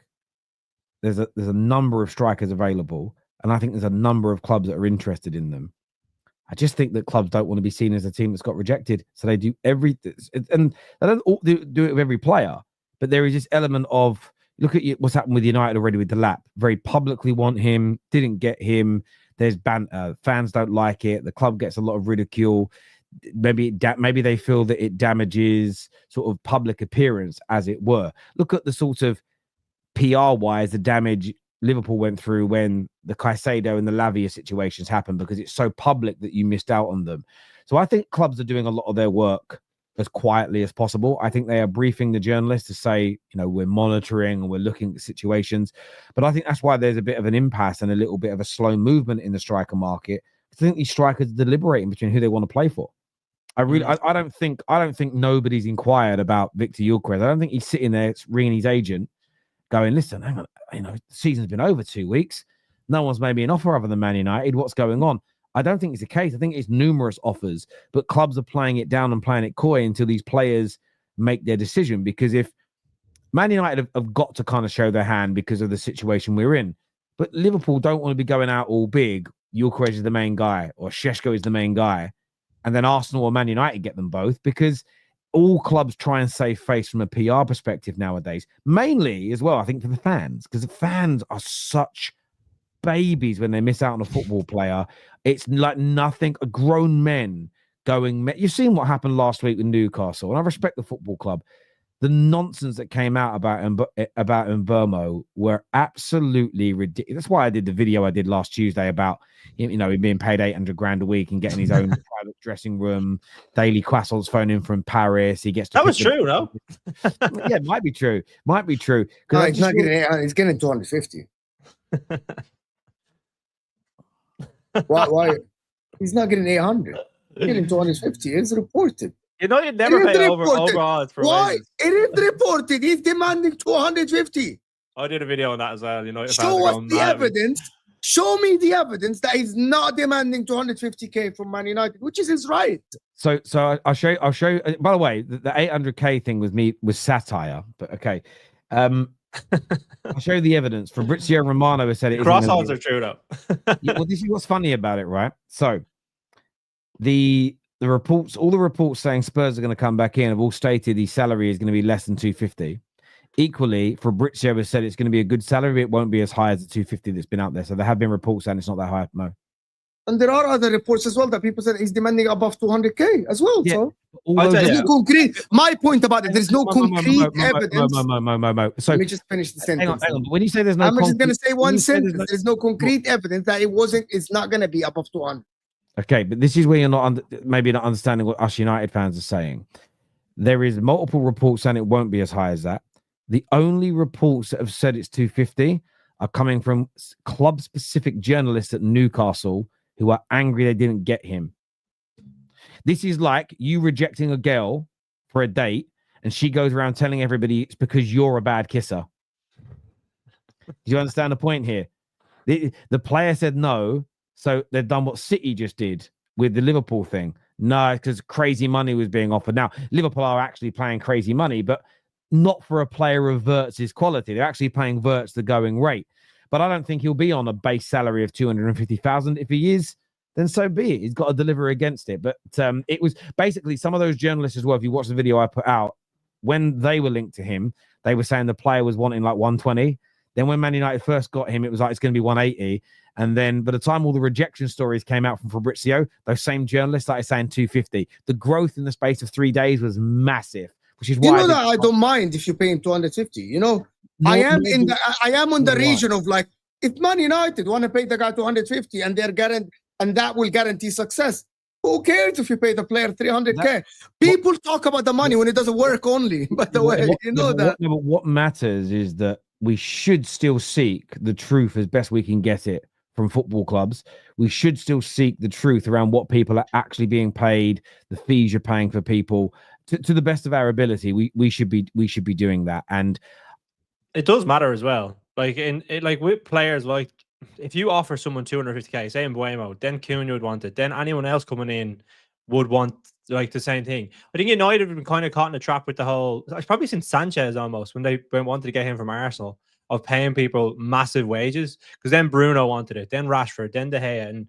there's a number of strikers available, and I think there's a number of clubs that are interested in them. I just think that clubs don't want to be seen as a team that's got rejected, so they do everything, and they don't all do it with every player. But there is this element of, look at what's happened with United already with the Lap. Very publicly want him, didn't get him. There's banter. Fans don't like it. The club gets a lot of ridicule. Maybe they feel that it damages sort of public appearance, as it were. Look at the sort of PR-wise, the damage Liverpool went through when the Caicedo and the Lavia situations happened, because it's so public that you missed out on them. So I think clubs are doing a lot of their work as quietly as possible. I think they are briefing the journalists to say, we're monitoring and we're looking at situations. But I think that's why there's a bit of an impasse and a little bit of a slow movement in the striker market. I think these strikers are deliberating between who they want to play for. I don't think nobody's inquired about Victor Gyökeres. I don't think he's sitting there ringing his agent going, listen, hang on, the season's been over 2 weeks. No one's made me an offer other than Man United. What's going on? I don't think it's the case. I think it's numerous offers, but clubs are playing it down and playing it coy until these players make their decision. Because if Man United have got to kind of show their hand because of the situation we're in, but Liverpool don't want to be going out all big. Gyökeres is the main guy, or Šeško is the main guy, and then Arsenal or Man United get them both, because all clubs try and save face from a PR perspective nowadays. Mainly as well, I think, for the fans, because the fans are such babies when they miss out on a football player. It's like nothing. Grown men going. You've seen what happened last week with Newcastle, and I respect the football club. The nonsense that came out about Mbeumo were absolutely ridiculous. That's why I did the video I did last Tuesday about him being paid 800 grand a week and getting his own private dressing room. Daily croissants phone in from Paris. He gets to. That was true, no? Yeah, it might be true. Might be true. No, he's not getting. He's getting 250. Why? He's not getting 800. He's getting 250. It's reported. You'd never pay over odds for why? wages. It is reported. He's demanding 250. I did a video on that as well. Show us the evidence. Show me the evidence that he's not demanding 250k from Man United, which is his right. So I'll show you. By the way, the 800k thing was satire, but okay. I'll show you the evidence. Fabrizio Romano has said it. Cross odds are true though. Well, this is what's funny about it, right? So the reports, all the reports saying Spurs are going to come back in have all stated his salary is going to be less than 250. Equally, Fabrizio has said it's going to be a good salary, but it won't be as high as the 250 that's been out there. So there have been reports saying it's not that high. No. And there are other reports as well that people said he's demanding above 200k as well. Yeah. So there's no concrete. My point about it, there's no concrete evidence. So let me just finish the sentence. Hang on. When you say there's no, I'm just going to say one sentence. There's no concrete evidence that it's not going to be above 200. Okay, but this is where you're not maybe not understanding what us United fans are saying. There is multiple reports saying it won't be as high as that. The only reports that have said it's 250 are coming from club-specific journalists at Newcastle who are angry they didn't get him. This is like you rejecting a girl for a date and she goes around telling everybody it's because you're a bad kisser. Do you understand the point here? The player said no, so they've done what City just did with the Liverpool thing. No, because crazy money was being offered. Now, Liverpool are actually paying crazy money, but not for a player of Wirtz's quality. They're actually paying Wirtz the going rate. But I don't think he'll be on a base salary of 250,000. If he is, then so be it. He's got to deliver against it. But it was basically some of those journalists as well. If you watch the video I put out, when they were linked to him, they were saying the player was wanting like 120. Then when Man United first got him, it was like it's going to be 180. And then by the time all the rejection stories came out from Fabrizio, those same journalists started saying 250. The growth in the space of 3 days was massive, which is why I don't mind if you pay him 250. You know, I am on the region of like, if Man United want to pay the guy 250 and they're guaranteed, and that will guarantee success. Who cares if you pay the player 300k? People talk about the money when it doesn't work only, by the way. You know that. But what matters is that we should still seek the truth as best we can get it from football clubs. We should still seek the truth around what people are actually being paid, the fees you're paying for people. To the best of our ability, we should be doing that. And it does matter as well. Like like with players, like if you offer someone 250k, say Mbeumo, then Cunha would want it. Then anyone else coming in would want like the same thing. I think United have been kind of caught in a trap with the whole. It's probably since Sanchez almost when they wanted to get him from Arsenal of paying people massive wages, because then Bruno wanted it, then Rashford, then De Gea, and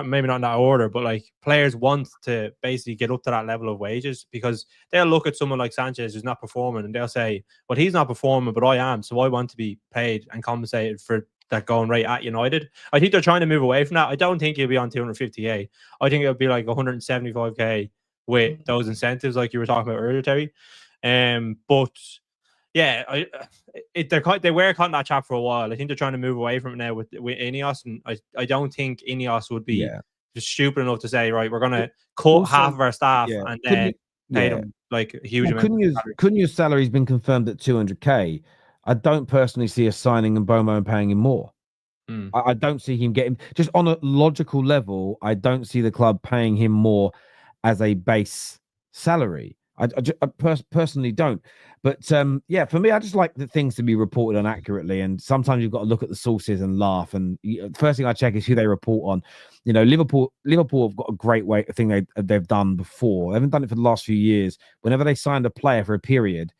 maybe not in that order, but like players want to basically get up to that level of wages because they'll look at someone like Sanchez who's not performing and they'll say, well, he's not performing, but I am, so I want to be paid and compensated for that going right at United. I think they're trying to move away from that. I don't think he'll be on 250k. I think it'll be like 175k with those incentives like you were talking about earlier, Terry. But yeah, they were caught in that trap for a while. I think they're trying to move away from it now with Ineos, and I don't think Ineos would be just stupid enough to say, right, we're going to cut half of our staff and then pay them like a huge amount. Cunha's salary's been confirmed at 200k. I don't personally see us signing Mbeumo and paying him more. I don't see him getting, just on a logical level, I don't see the club paying him more as a base salary. I personally don't. But yeah, for me, I just like the things to be reported on accurately. And sometimes you've got to look at the sources and laugh. And the first thing I check is who they report on. You know, Liverpool have got a great thing they've done before. They haven't done it for the last few years. Whenever they signed a player for a period,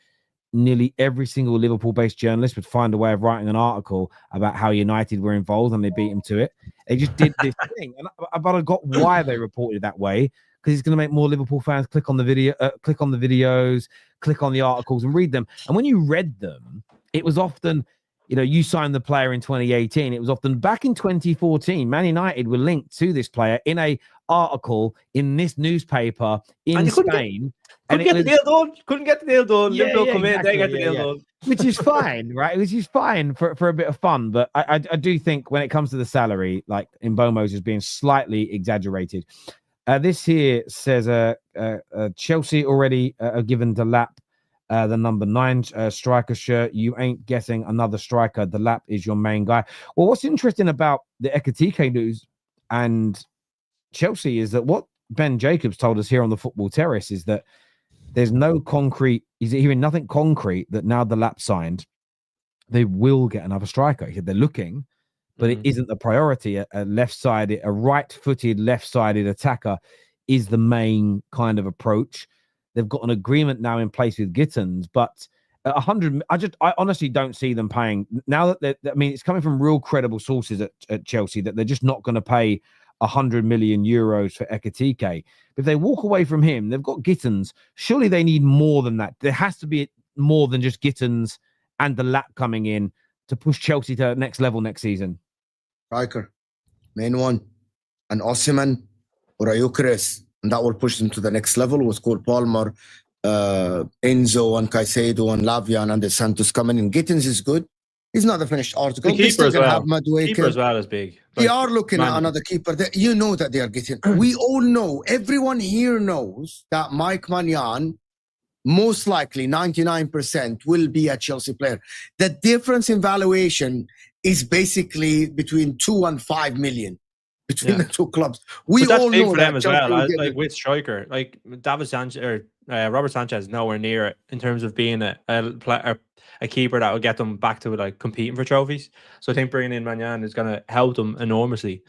nearly every single Liverpool-based journalist would find a way of writing an article about how United were involved and they beat him to it. They just did this thing. But I got why they reported it that way, because it's going to make more Liverpool fans click on the videos, click on the articles and read them. And when you read them, it was often, you know, you signed the player in 2018. It was often back in 2014, Man United were linked to this player in a article in this newspaper in Spain. Couldn't get the deal done. Liverpool come in, they get the deal done. Which is fine, right? Which is fine for a bit of fun. But I do think when it comes to the salary, like Mbeumo's is being slightly exaggerated. This here says Chelsea already are given Delap the number 9 striker shirt. You ain't getting another striker. Delap is your main guy. Well, what's interesting about the Ekitike news and Chelsea is that what Ben Jacobs told us here on the Football Terrace is that there's no concrete, he's hearing nothing concrete that now the Lap signed, they will get another striker. He said they're looking, but it isn't the priority. A left-sided, a right-footed left-sided attacker is the main kind of approach. They've got an agreement now in place with Gittins, but 100, I honestly don't see them paying now that I mean, it's coming from real credible sources at Chelsea that they're just not going to pay 100 million euros for Ekitike. If they walk away from him, they've got Gittins. Surely they need more than that. There has to be more than just Gittins and the Lap coming in to push Chelsea to the next level next season. Striker, main one, and Osimhen or a Gyökeres, and that will push them to the next level with Cole Palmer, Enzo and Caicedo and Lavia and Santos coming in. Gittins is good. He's not the finished article. The They keeper still as can well. have Madueke. Keeper as well is big. They Like, are looking at man. another keeper. You know that they are getting. We all know. Everyone here knows that Mike Maignan, most likely 99%, will be a Chelsea player. The difference in valuation is basically between 2 and 5 million between the two clubs. We But that's all big know for that them as Chelsea well. will get Like with striker, like David Sanchez or Robert Sanchez, nowhere near it in terms of being a keeper that will get them back to like competing for trophies. So I think bringing in Maignan is going to help them enormously.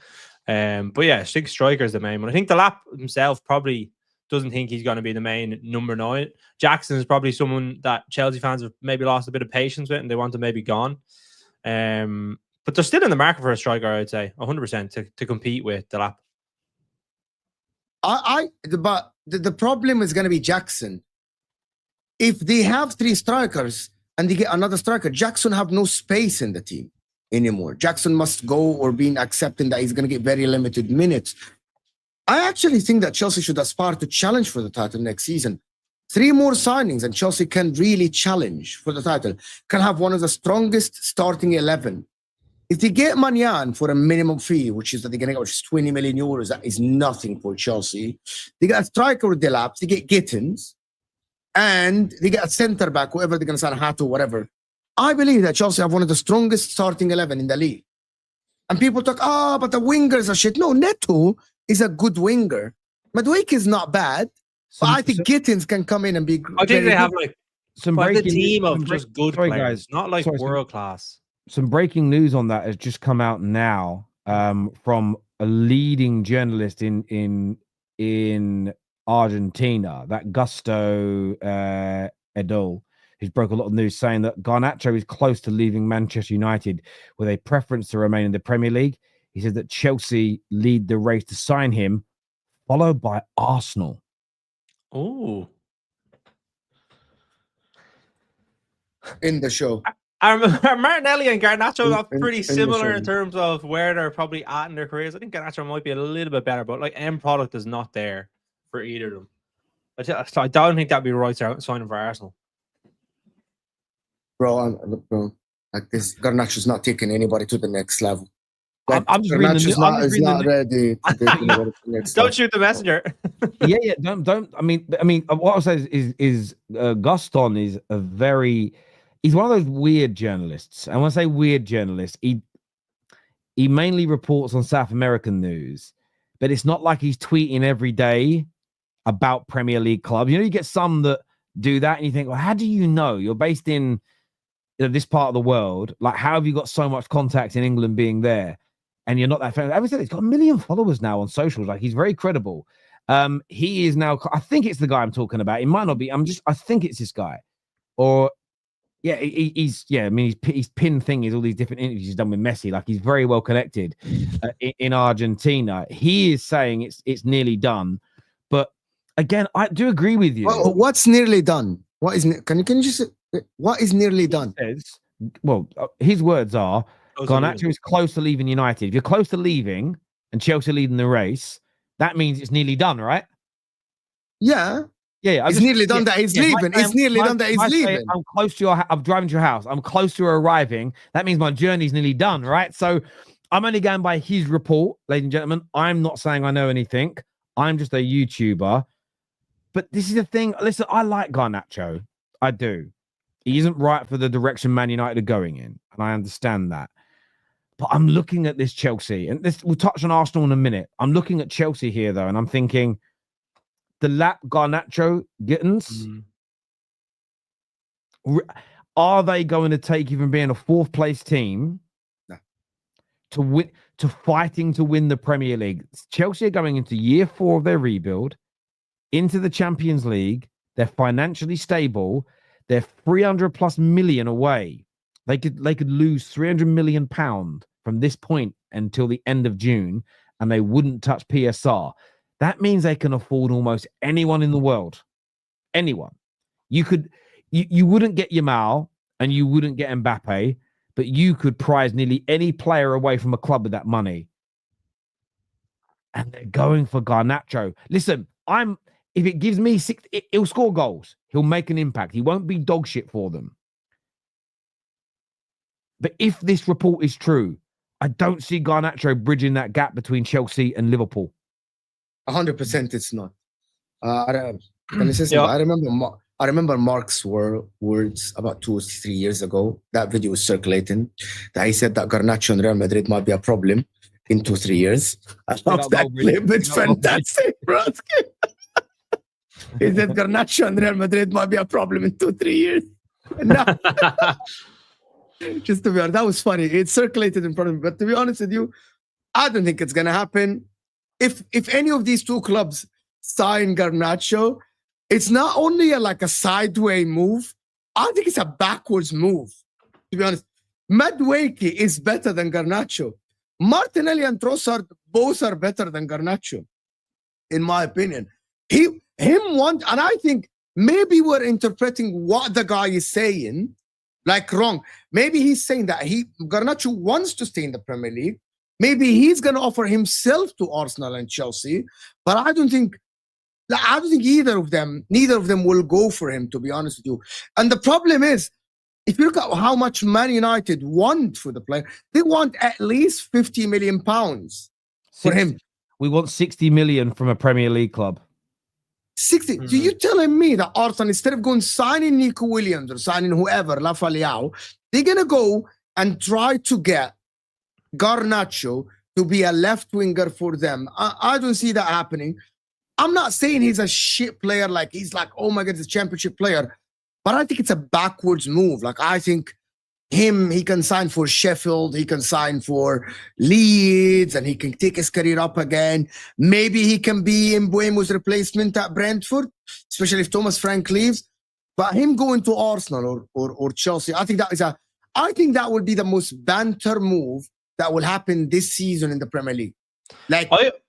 But yeah, I think striker is the main one. I think the Lap himself probably doesn't think he's going to be the main number 9. Jackson is probably someone that Chelsea fans have maybe lost a bit of patience with and they want to maybe gone. But they're still in the market for a striker, I'd say, 100% to compete with the Lap. But the problem is going to be Jackson. If they have 3 strikers and they get another striker, Jackson have no space in the team anymore. Jackson must go or being accepting that he's going to get very limited minutes. I actually think that Chelsea should aspire to challenge for the title next season. 3 more signings and Chelsea can really challenge for the title. Can have one of the strongest starting 11. If they get Maignan for a minimum fee, which is that they're going to get, which is 20 million euros, that is nothing for Chelsea. They get a striker with the Laps, they get Gittins, and they get a centre back, whoever they're going to sign, Hato, whatever. I believe that Chelsea have one of the strongest starting 11 in the league. And people talk, but the wingers are shit. No, Neto is a good winger. Madueke is not bad, but I think Gittins can come in and be. I think they have like some the breaking team of just good sorry, players, guys. not like Sorry, world class. Some breaking news on that has just come out now from a leading journalist in Argentina, that Gusto Edol, who's broke a lot of news saying that Garnacho is close to leaving Manchester United with a preference to remain in the Premier League. He says that Chelsea lead the race to sign him, followed by Arsenal. Oh, In the show. Are Martinelli and Garnacho are pretty in the similar show. in terms of where they're probably at in their careers. I think Garnacho might be a little bit better, but like end product is not there for either of them. I don't think that'd be the right signing for Arsenal. Bro, like this, Garnacho's not taking anybody to the next level. Like, I'm just reading the news. Garnacho's not ready to take anybody to the next level. Don't shoot the messenger. yeah. Don't. I mean, what I'll say is Gaston is a very. He's one of those weird journalists. And when I say weird journalist, he mainly reports on South American news, but it's not like he's tweeting every day about Premier League clubs. You know, you get some that do that, and you think, well, how do you know? You're based in this part of the world. Like, how have you got so much contact in England being there? And you're not that famous. As I said, he's got 1 million followers now on socials. Like, he's very credible. He is now, I think it's the guy I'm talking about. It might not be. I think it's this guy. Or, yeah, he's his pin thing is all these different interviews he's done with Messi. Like, he's very well connected in Argentina. He is saying it's nearly done. But again, I do agree with you. Well, what's nearly done? What is, can you just, what is nearly done? His words are, Garnacho is close to leaving United. If you're close to leaving and Chelsea leading the race, that means it's nearly done, right? Yeah. Yeah, it's nearly done that he's leaving. It's nearly done that he's leaving. I'm close to I'm driving to your house. I'm close to arriving. That means my journey's nearly done, right? So I'm only going by his report, ladies and gentlemen. I'm not saying I know anything. I'm just a YouTuber. But this is the thing. Listen, I like Garnacho. I do. He isn't right for the direction Man United are going in, and I understand that. But I'm looking at this Chelsea, and we'll touch on Arsenal in a minute. I'm looking at Chelsea here, though, and I'm thinking, the Lap, Garnacho, Gittins, are they going to take even being a 4th place team to win, to fighting to win the Premier League? Chelsea are going into year 4 of their rebuild, into the Champions League. They're financially stable. They're 300+ million away. They could lose 300 million pound from this point until the end of June, and they wouldn't touch PSR. That means they can afford almost anyone in the world. Anyone. You wouldn't get Yamal and you wouldn't get Mbappe, but you could prize nearly any player away from a club with that money. And they're going for Garnacho. Listen, if it gives me 6, he'll score goals. He'll make an impact. He won't be dog shit for them. But if this report is true, I don't see Garnacho bridging that gap between Chelsea and Liverpool. 100% it's not. Can I say something? I remember Mark's words about 2 or 3 years ago. That video was circulating. That he said that Garnacho and Real Madrid might be a problem in 2 or 3 years. I love that clip. It's fantastic, bro. He said Garnacho and Real Madrid might be a problem in 2 or 3 years. No. Just to be honest, that was funny. It circulated in front of me. But to be honest with you, I don't think it's gonna happen. If any of these 2 clubs sign Garnacho, it's not only a sideways move. I think it's a backwards move. To be honest, Madueke is better than Garnacho. Martinelli and Trossard both are better than Garnacho, in my opinion. And I think maybe we're interpreting what the guy is saying wrong. Maybe he's saying that Garnacho wants to stay in the Premier League. Maybe he's going to offer himself to Arsenal and Chelsea, but I don't think neither of them will go for him, to be honest with you. And the problem is, if you look at how much Man United want for the player, they want at least £50 million for him. We want 60 million from a Premier League club. 60. Mm-hmm. So you telling me that Arsenal, instead of going signing Nico Williams or signing whoever, Lafaleao, they're going to go and try to get Garnacho to be a left winger for them? I don't see that happening. I'm not saying he's a shit player, oh my God, he's a championship player. But I think it's a backwards move. I think he can sign for Sheffield, he can sign for Leeds, and he can take his career up again. Maybe he can be Mbeumo's replacement at Brentford, especially if Thomas Frank leaves. But him going to Arsenal or Chelsea, I think that will be the most banter move that will happen this season in the Premier League.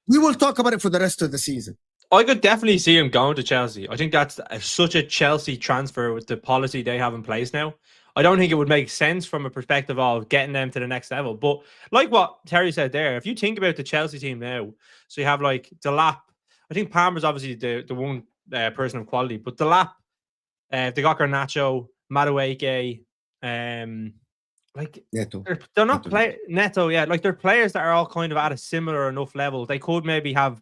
We will talk about it for the rest of the season. I could definitely see him going to Chelsea. I think that's such a Chelsea transfer with the policy they have in place now. I don't think it would make sense from a perspective of getting them to the next level. But like what Terry said there, if you think about the Chelsea team now, so you have Delap. I think Palmer's obviously the one person of quality, but Delap, they got Garnacho, Madueke, Neto. They're not Neto, yeah. They're players that are all kind of at a similar enough level. They could maybe have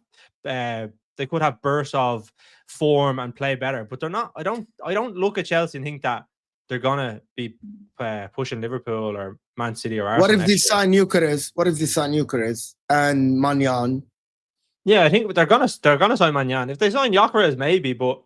they could have bursts of form and play better, but they're not. I don't look at Chelsea and think that they're gonna be pushing Liverpool or Man City or Arsenal. What if they sign Gyökeres and Manyan? Yeah, I think they're gonna sign Manyan. If they sign Gyokeres, maybe, but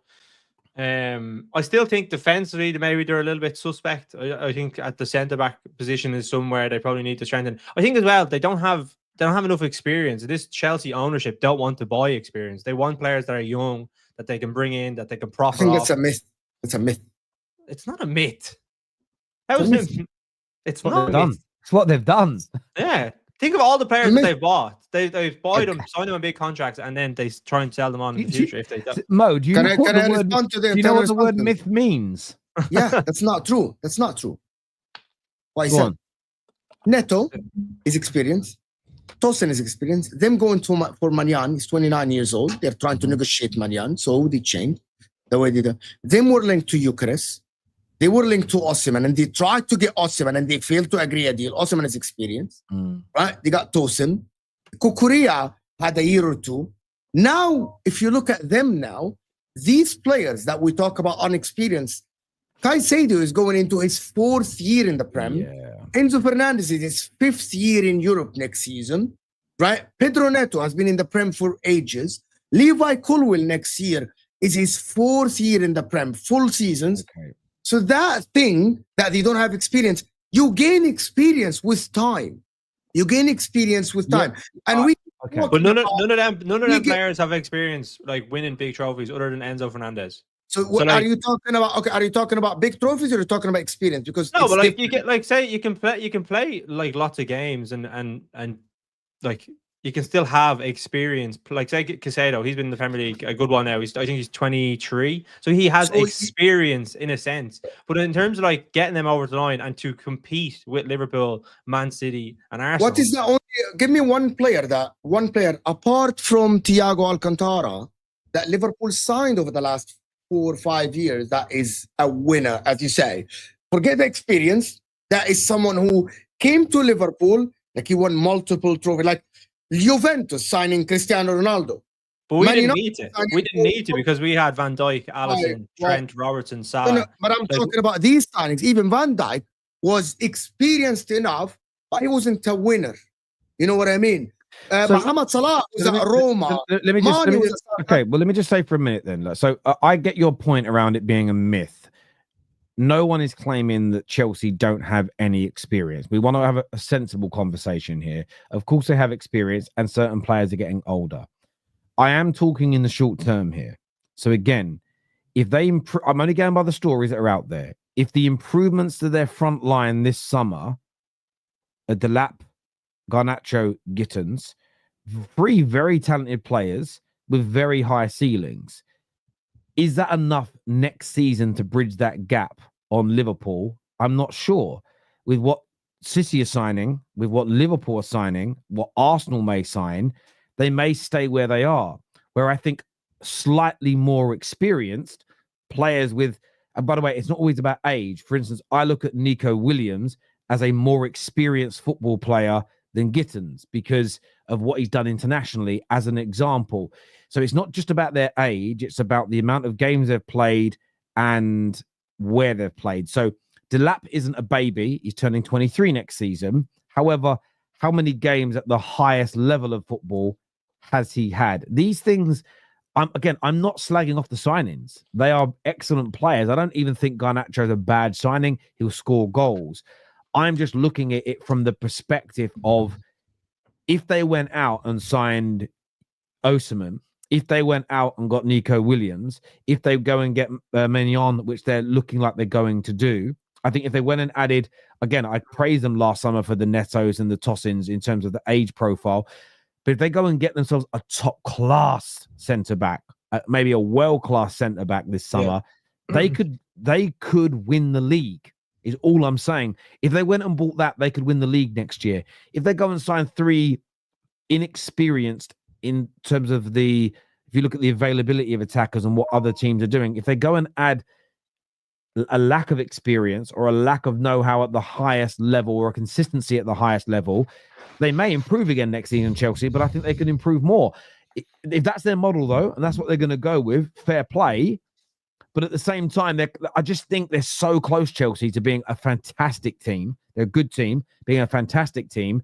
I still think defensively maybe they're a little bit suspect. I think at the centre back position is somewhere they probably need to strengthen. I think as well they don't have enough experience. This Chelsea ownership don't want to buy experience. They want players that are young, that they can bring in, that they can profit. I think that's a myth. It's a myth. It's not a myth. It's not done. It's what they've done. Yeah. Think of all the players that they've bought. They've bought them, signed them on big contracts, and then they try and sell them on in the future if they don't. Mo, do you know what the word myth myth means? Yeah, that's not true. That's not true. Why is that? Neto is experienced. Tosin is experienced. Them going for Manyan, he's 29 years old. They're trying to negotiate Manyan, so they changed the way they did. Them were linked to Gyökeres. They were linked to Osimhen, and they tried to get Osimhen, and they failed to agree a deal. Osimhen is experienced, right? They got Tosin. Kukurea had a year or two. Now, if you look at them now, these players that we talk about unexperienced, Caicedo is going into his 4th year in the Prem. Yeah. Enzo Fernandez is his 5th year in Europe next season, right? Pedro Neto has been in the Prem for ages. Levi Colwill next year is his 4th year in the Prem, full seasons. Okay. So that thing that they don't have experience, you gain experience with time. You gain experience with time. Yeah. And but none of them players have experience winning big trophies other than Enzo Fernandez. So what are you talking about? Okay, are you talking about big trophies or are you talking about experience? Because no, but you get say you can play lots of games and you can still have experience. Say Caicedo, he's been in the Premier League a good while now. I think he's 23, so he has experience in a sense. But in terms of getting them over the line and to compete with Liverpool, Man City, and Arsenal, what is the only? Give me one player apart from Thiago Alcantara that Liverpool signed over the last 4 or 5 years that is a winner, as you say. Forget the experience. That is someone who came to Liverpool, like he won multiple trophies, like Juventus signing Cristiano Ronaldo. But we Man didn't United need to. signing We didn't need to because we had Van Dijk, Alisson, Well, Trent, Robertson, no, Salah. but I'm Like, talking about these signings. Even Van Dijk was experienced enough, but he wasn't a winner. You know what I mean? So- Mohamed Salah was let me- at Roma. Let me just, Mane was at okay. Well, let me just say for a minute then. So I get your point around it being a myth. No one is claiming that Chelsea don't have any experience. We want to have a sensible conversation here. Of course, they have experience, and certain players are getting older. I am talking in the short term here. So again, if they improve, I'm only going by the stories that are out there. If the improvements to their front line this summer, Delap, Garnacho, Gittins, 3 very talented players with very high ceilings. Is that enough next season to bridge that gap on Liverpool? I'm not sure. With what City are signing, with what Liverpool are signing, what Arsenal may sign, they may stay where they are. Where I think slightly more experienced players with, and by the way, it's not always about age. For instance, I look at Nico Williams as a more experienced football player than Gittins because of what he's done internationally, as an example. So it's not just about their age, it's about the amount of games they've played and where they've played. So Delap isn't a baby. He's turning 23 next season. However, how many games at the highest level of football has he had? These things, I'm not slagging off the signings. They are excellent players. I don't even think Garnacho is a bad signing. He'll score goals. I'm just looking at it from the perspective of if they went out and signed Osimhen, if they went out and got Nico Williams, if they go and get Mignon, which they're looking like they're going to do, I think if they went and added, again, I praised them last summer for the Netos and the Tossins in terms of the age profile, but if they go and get themselves a top-class centre-back, maybe a world-class centre-back this summer, they could win the league. Is all I'm saying. If they went and bought that, they could win the league next year. If they go and sign 3 inexperienced in terms of if you look at the availability of attackers and what other teams are doing, if they go and add a lack of experience or a lack of know-how at the highest level or a consistency at the highest level, they may improve again next season, Chelsea, but I think they can improve more. If that's their model, though, and that's what they're going to go with, fair play. But at the same time, I just think they're so close, Chelsea, to being a fantastic team. They're a good team, being a fantastic team.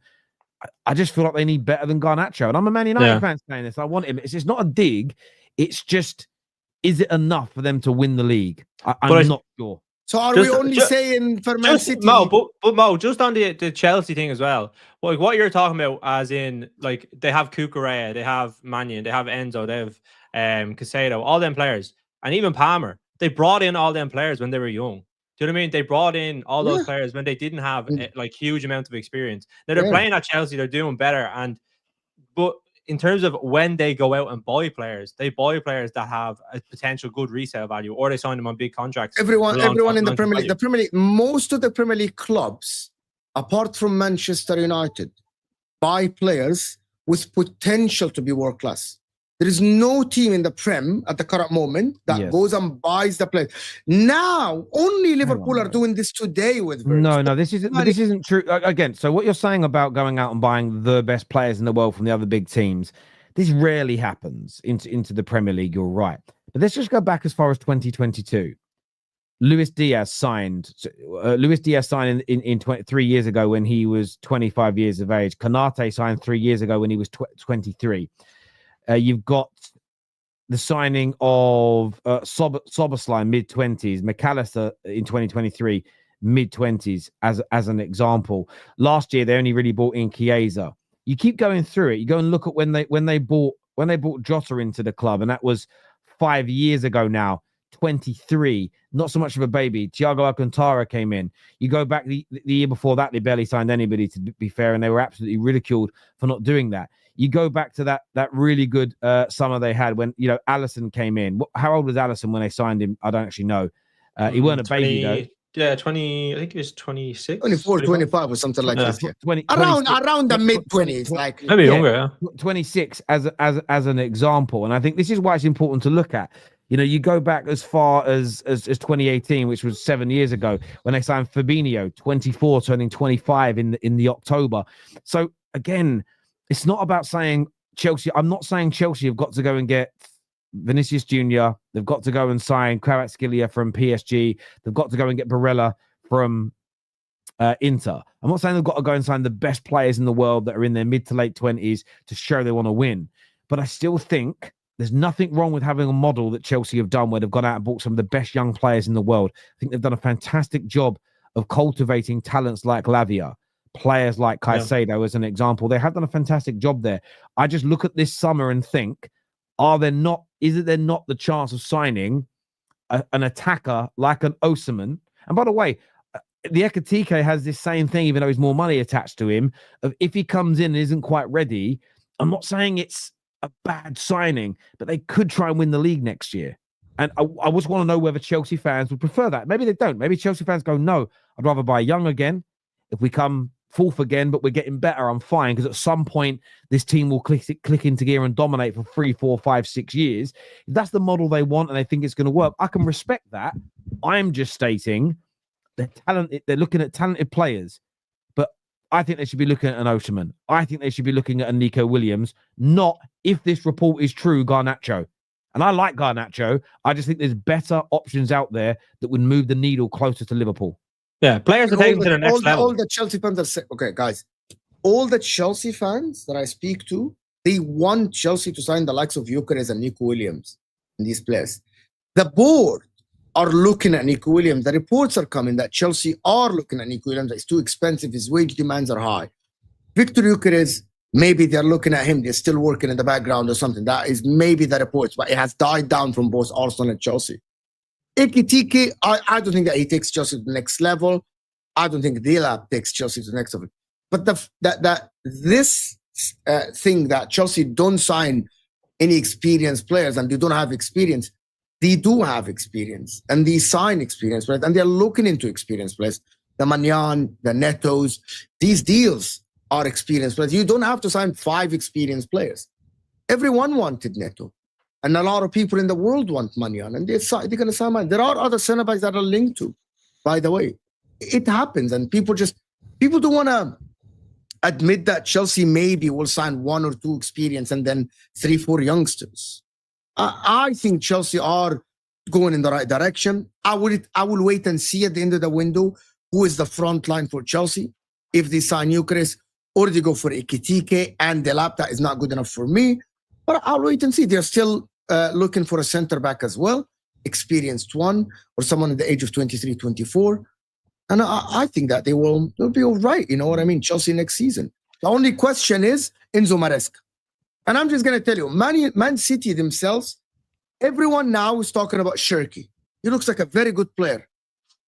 I just feel like they need better than Garnacho. And I'm a Man United fan saying this. I want him. It's just not a dig. It's just, is it enough for them to win the league? I'm not sure. So are we only saying for Man City? Mo, but Mo, just on the Chelsea thing as well. Like what you're talking about, as in, like they have Gyökeres, they have Mannion, they have Enzo, they have Caicedo, all them players. And even Palmer, they brought in all them players when they were young. Do you know what I mean? They brought in all those players when they didn't have like huge amounts of experience. Now they're playing at Chelsea, they're doing better. But in terms of when they go out and buy players, they buy players that have a potential good resale value, or they sign them on big contracts. Everyone in the Premier League, most of the Premier League clubs, apart from Manchester United, buy players with potential to be world class. There is no team in the Prem at the current moment that goes and buys the players. Now, only Liverpool are doing this today with Wirtz. No, this isn't true. Again, so what you're saying about going out and buying the best players in the world from the other big teams, this rarely happens into the Premier League. You're right. But let's just go back as far as 2022. Luis Diaz signed. In 3 years ago when he was 25 years of age. Konate signed 3 years ago when he was 23. You've got the signing of Soberslai, mid-20s, McAllister in 2023, mid-20s, as an example. Last year, they only really bought in Chiesa. You keep going through it. You go and look at when they bought Jota into the club, and that was 5 years ago now, 23. Not so much of a baby. Thiago Alcantara came in. You go back the year before that, they barely signed anybody, to be fair, and they were absolutely ridiculed for not doing that. You go back to that really good summer they had when, Alisson came in. How old was Alisson when they signed him? I don't actually know. He weren't a baby, though. Yeah, 20, I think he was 26. 24, 25 or something like this. Yeah. 20, around the mid-20s. Like maybe younger, 26 as an example. And I think this is why it's important to look at. You know, you go back as far as 2018, which was 7 years ago, when they signed Fabinho, 24, turning 25 in the October. So again, it's not about saying Chelsea. I'm not saying Chelsea have got to go and get Vinicius Jr. They've got to go and sign Kvaratskhelia from PSG. They've got to go and get Barella from Inter. I'm not saying they've got to go and sign the best players in the world that are in their mid to late 20s to show they want to win. But I still think there's nothing wrong with having a model that Chelsea have done where they've gone out and bought some of the best young players in the world. I think they've done a fantastic job of cultivating talents like Lavia, players like Caicedo as an example. They have done a fantastic job there. I just look at this summer and think, is there not the chance of signing an attacker like an Osimhen? And by the way, the Ekitike has this same thing, even though there's more money attached to him, of if he comes in and isn't quite ready, I'm not saying it's a bad signing, but they could try and win the league next year. And I just want to know whether Chelsea fans would prefer that. Maybe they don't. Maybe Chelsea fans go, no, I'd rather buy young again. If we come fourth again, but we're getting better, I'm fine, because at some point this team will click into gear and dominate for 3, 4, 5, 6 years. If that's the model they want and they think it's going to work, I can respect that. I'm just stating they're talented. They're looking at talented players, but I think they should be looking at an Osimhen. I think they should be looking at a Nico Williams, not, if this report is true, Garnacho. And I like Garnacho. I just think there's better options out there that would move the needle closer to Liverpool. Yeah, players are taking to the next level. All the Chelsea fans are saying, okay, guys, all the Chelsea fans that I speak to, they want Chelsea to sign the likes of Gyökeres and Nico Williams in these players. The board are looking at Nico Williams. The reports are coming that Chelsea are looking at Nico Williams. It's too expensive. His wage demands are high. Victor Gyökeres, maybe they're looking at him. They're still working in the background or something. That is maybe the reports, but it has died down from both Arsenal and Chelsea. Ekitike, I don't think that he takes Chelsea to the next level. I don't think Delap takes Chelsea to the next level. But this thing that Chelsea don't sign any experienced players and they don't have experience, they do have experience and they sign experienced players and they're looking into experienced players. The Manyan, the Netos, these deals are experienced players. You don't have to sign 5 experienced players. Everyone wanted Neto. And a lot of people in the world want Manyan and they're going to sign Manyan. There are other center backs that are linked to, by the way. It happens and people don't want to admit that Chelsea maybe will sign 1 or 2 experienced and then 3, 4 youngsters. I think Chelsea are going in the right direction. I will wait and see at the end of the window who is the front line for Chelsea. If they sign Gyökeres or they go for Ekitike and Delap, that is not good enough for me. But I'll wait and see. They're still looking for a center back as well, experienced one or someone at the age of 23, 24. And I think that they'll be all right. You know what I mean? Chelsea next season. The only question is Enzo Maresca. And I'm just going to tell you, Man City themselves, everyone now is talking about Shirky. He looks like a very good player.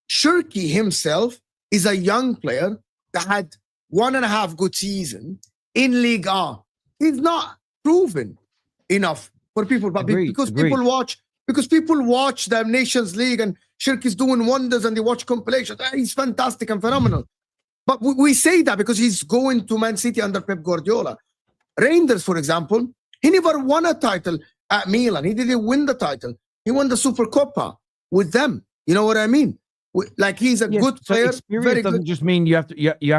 Shirky himself is a young player that had 1.5 good season in Ligue 1. He's not proven enough for people, but because people watch the Nations League and Shirky's doing wonders and they watch compilations. He's fantastic and phenomenal. But we say that because he's going to Man City under Pep Guardiola. Reinders, for example, he never won a title at Milan. He didn't win the title. He won the Supercoppa with them. You know what I mean? Like he's a good player. Experience doesn't just mean you have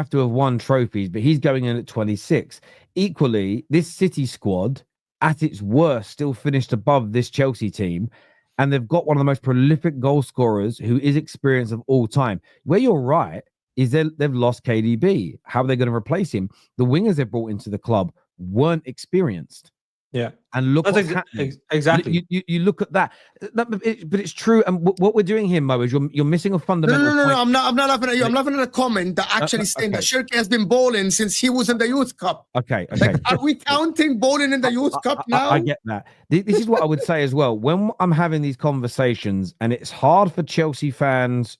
to have won trophies, but he's going in at 26. Equally, this City squad, at its worst, still finished above this Chelsea team. And they've got one of the most prolific goal scorers who is experienced of all time. Where you're right is they've lost KDB. How are they going to replace him? The wingers they brought into the club weren't experienced. Yeah. And look what's happening. Exactly. You look at that. But it's true. And what we're doing here, Mo, is you're missing a fundamental No. point. I'm not laughing at you. I'm laughing at a comment that actually saying that Shirky has been bowling since he was in the Youth Cup. Okay. Like, are we counting bowling in the Youth Cup now? I get that. This is what I would say as well. When I'm having these conversations, and it's hard for Chelsea fans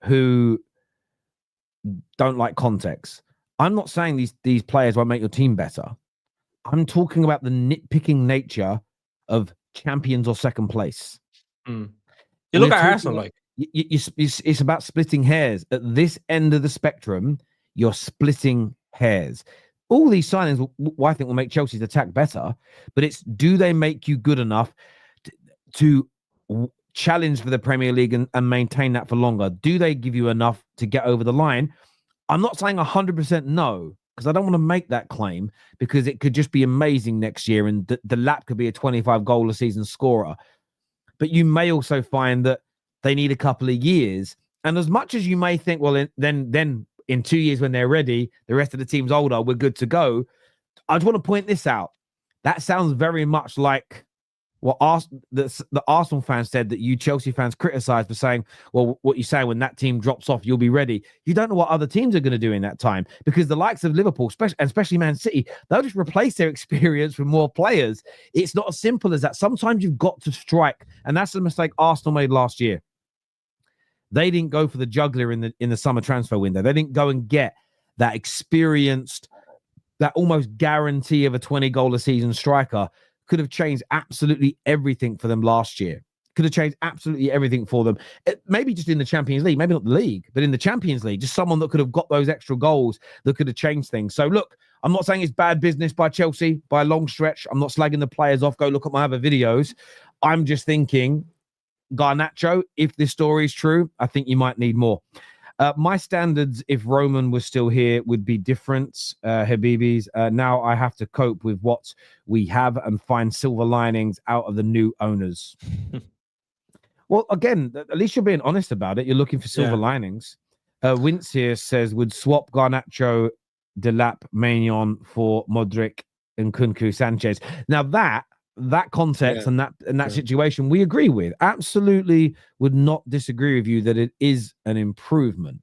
who don't like context. I'm not saying these players won't make your team better. I'm talking about the nitpicking nature of champions or second place. You look at Arsenal, like it's about splitting hairs. At this end of the spectrum, you're splitting hairs. All these signings, I think, will make Chelsea's attack better, but it's, do they make you good enough? to challenge for the Premier League and maintain that for longer? Do they give you enough to get over the line? I'm not saying 100% no, because I don't want to make that claim, because it could just be amazing next year and the Lap could be a 25 goal a season scorer. But you may also find that they need a couple of years. And as much as you may think, well, then in 2 years when they're ready, the rest of the team's older, we're good to go. I just want to point this out. That sounds very much like what the Arsenal fans said that you Chelsea fans criticized for saying, well, what you say when that team drops off, you'll be ready. You don't know what other teams are going to do in that time, because the likes of Liverpool, especially Man City, they'll just replace their experience with more players. It's not as simple as that. Sometimes you've got to strike, and that's the mistake Arsenal made last year. They didn't go for the juggler in the summer transfer window. They didn't go and get that experienced, that almost guarantee of a 20-goal a season striker. Could have changed absolutely everything for them last year. Could have changed absolutely everything for them. Maybe just in the Champions League, maybe not the league, but in the Champions League, just someone that could have got those extra goals that could have changed things. So look, I'm not saying it's bad business by Chelsea by a long stretch. I'm not slagging the players off. Go look at my other videos. I'm just thinking, Garnacho, if this story is true, I think you might need more. My standards, if Roman was still here, would be different, Habibis. Now I have to cope with what we have and find silver linings out of the new owners. Well, again, at least you're being honest about it. You're looking for silver linings. Wirtz here says, would swap Garnacho, Delap, Maignan for Modric and Kunku Sanchez. Now that context and that situation we agree with. Absolutely would not disagree with you that it is an improvement.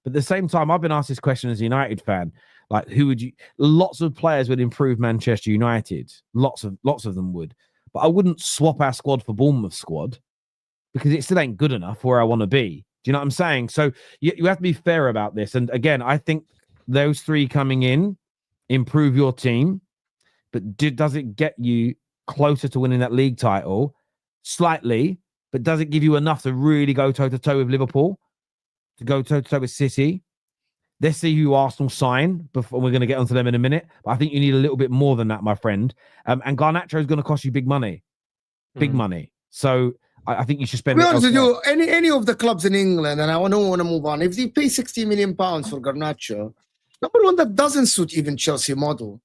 But at the same time, I've been asked this question as a United fan, like, who would you, lots of players would improve Manchester United, lots of them would, but I wouldn't swap our squad for Bournemouth squad, because it still ain't good enough where I want to be. Do you know what I'm saying? So you have to be fair about this. And again, I think those three coming in improve your team, but does it get you closer to winning that league title? Slightly, but does it give you enough to really go toe-to-toe with Liverpool, to go toe-to-toe with City? Let's see who Arsenal sign before. We're going to get onto them in a minute, but I think you need a little bit more than that, my friend. And Garnacho is going to cost you big money. So I think you should spend. To be honest with you, any of the clubs in England, and I don't want to move on, if they pay £60 million for Garnacho, number one, that doesn't suit even Chelsea model.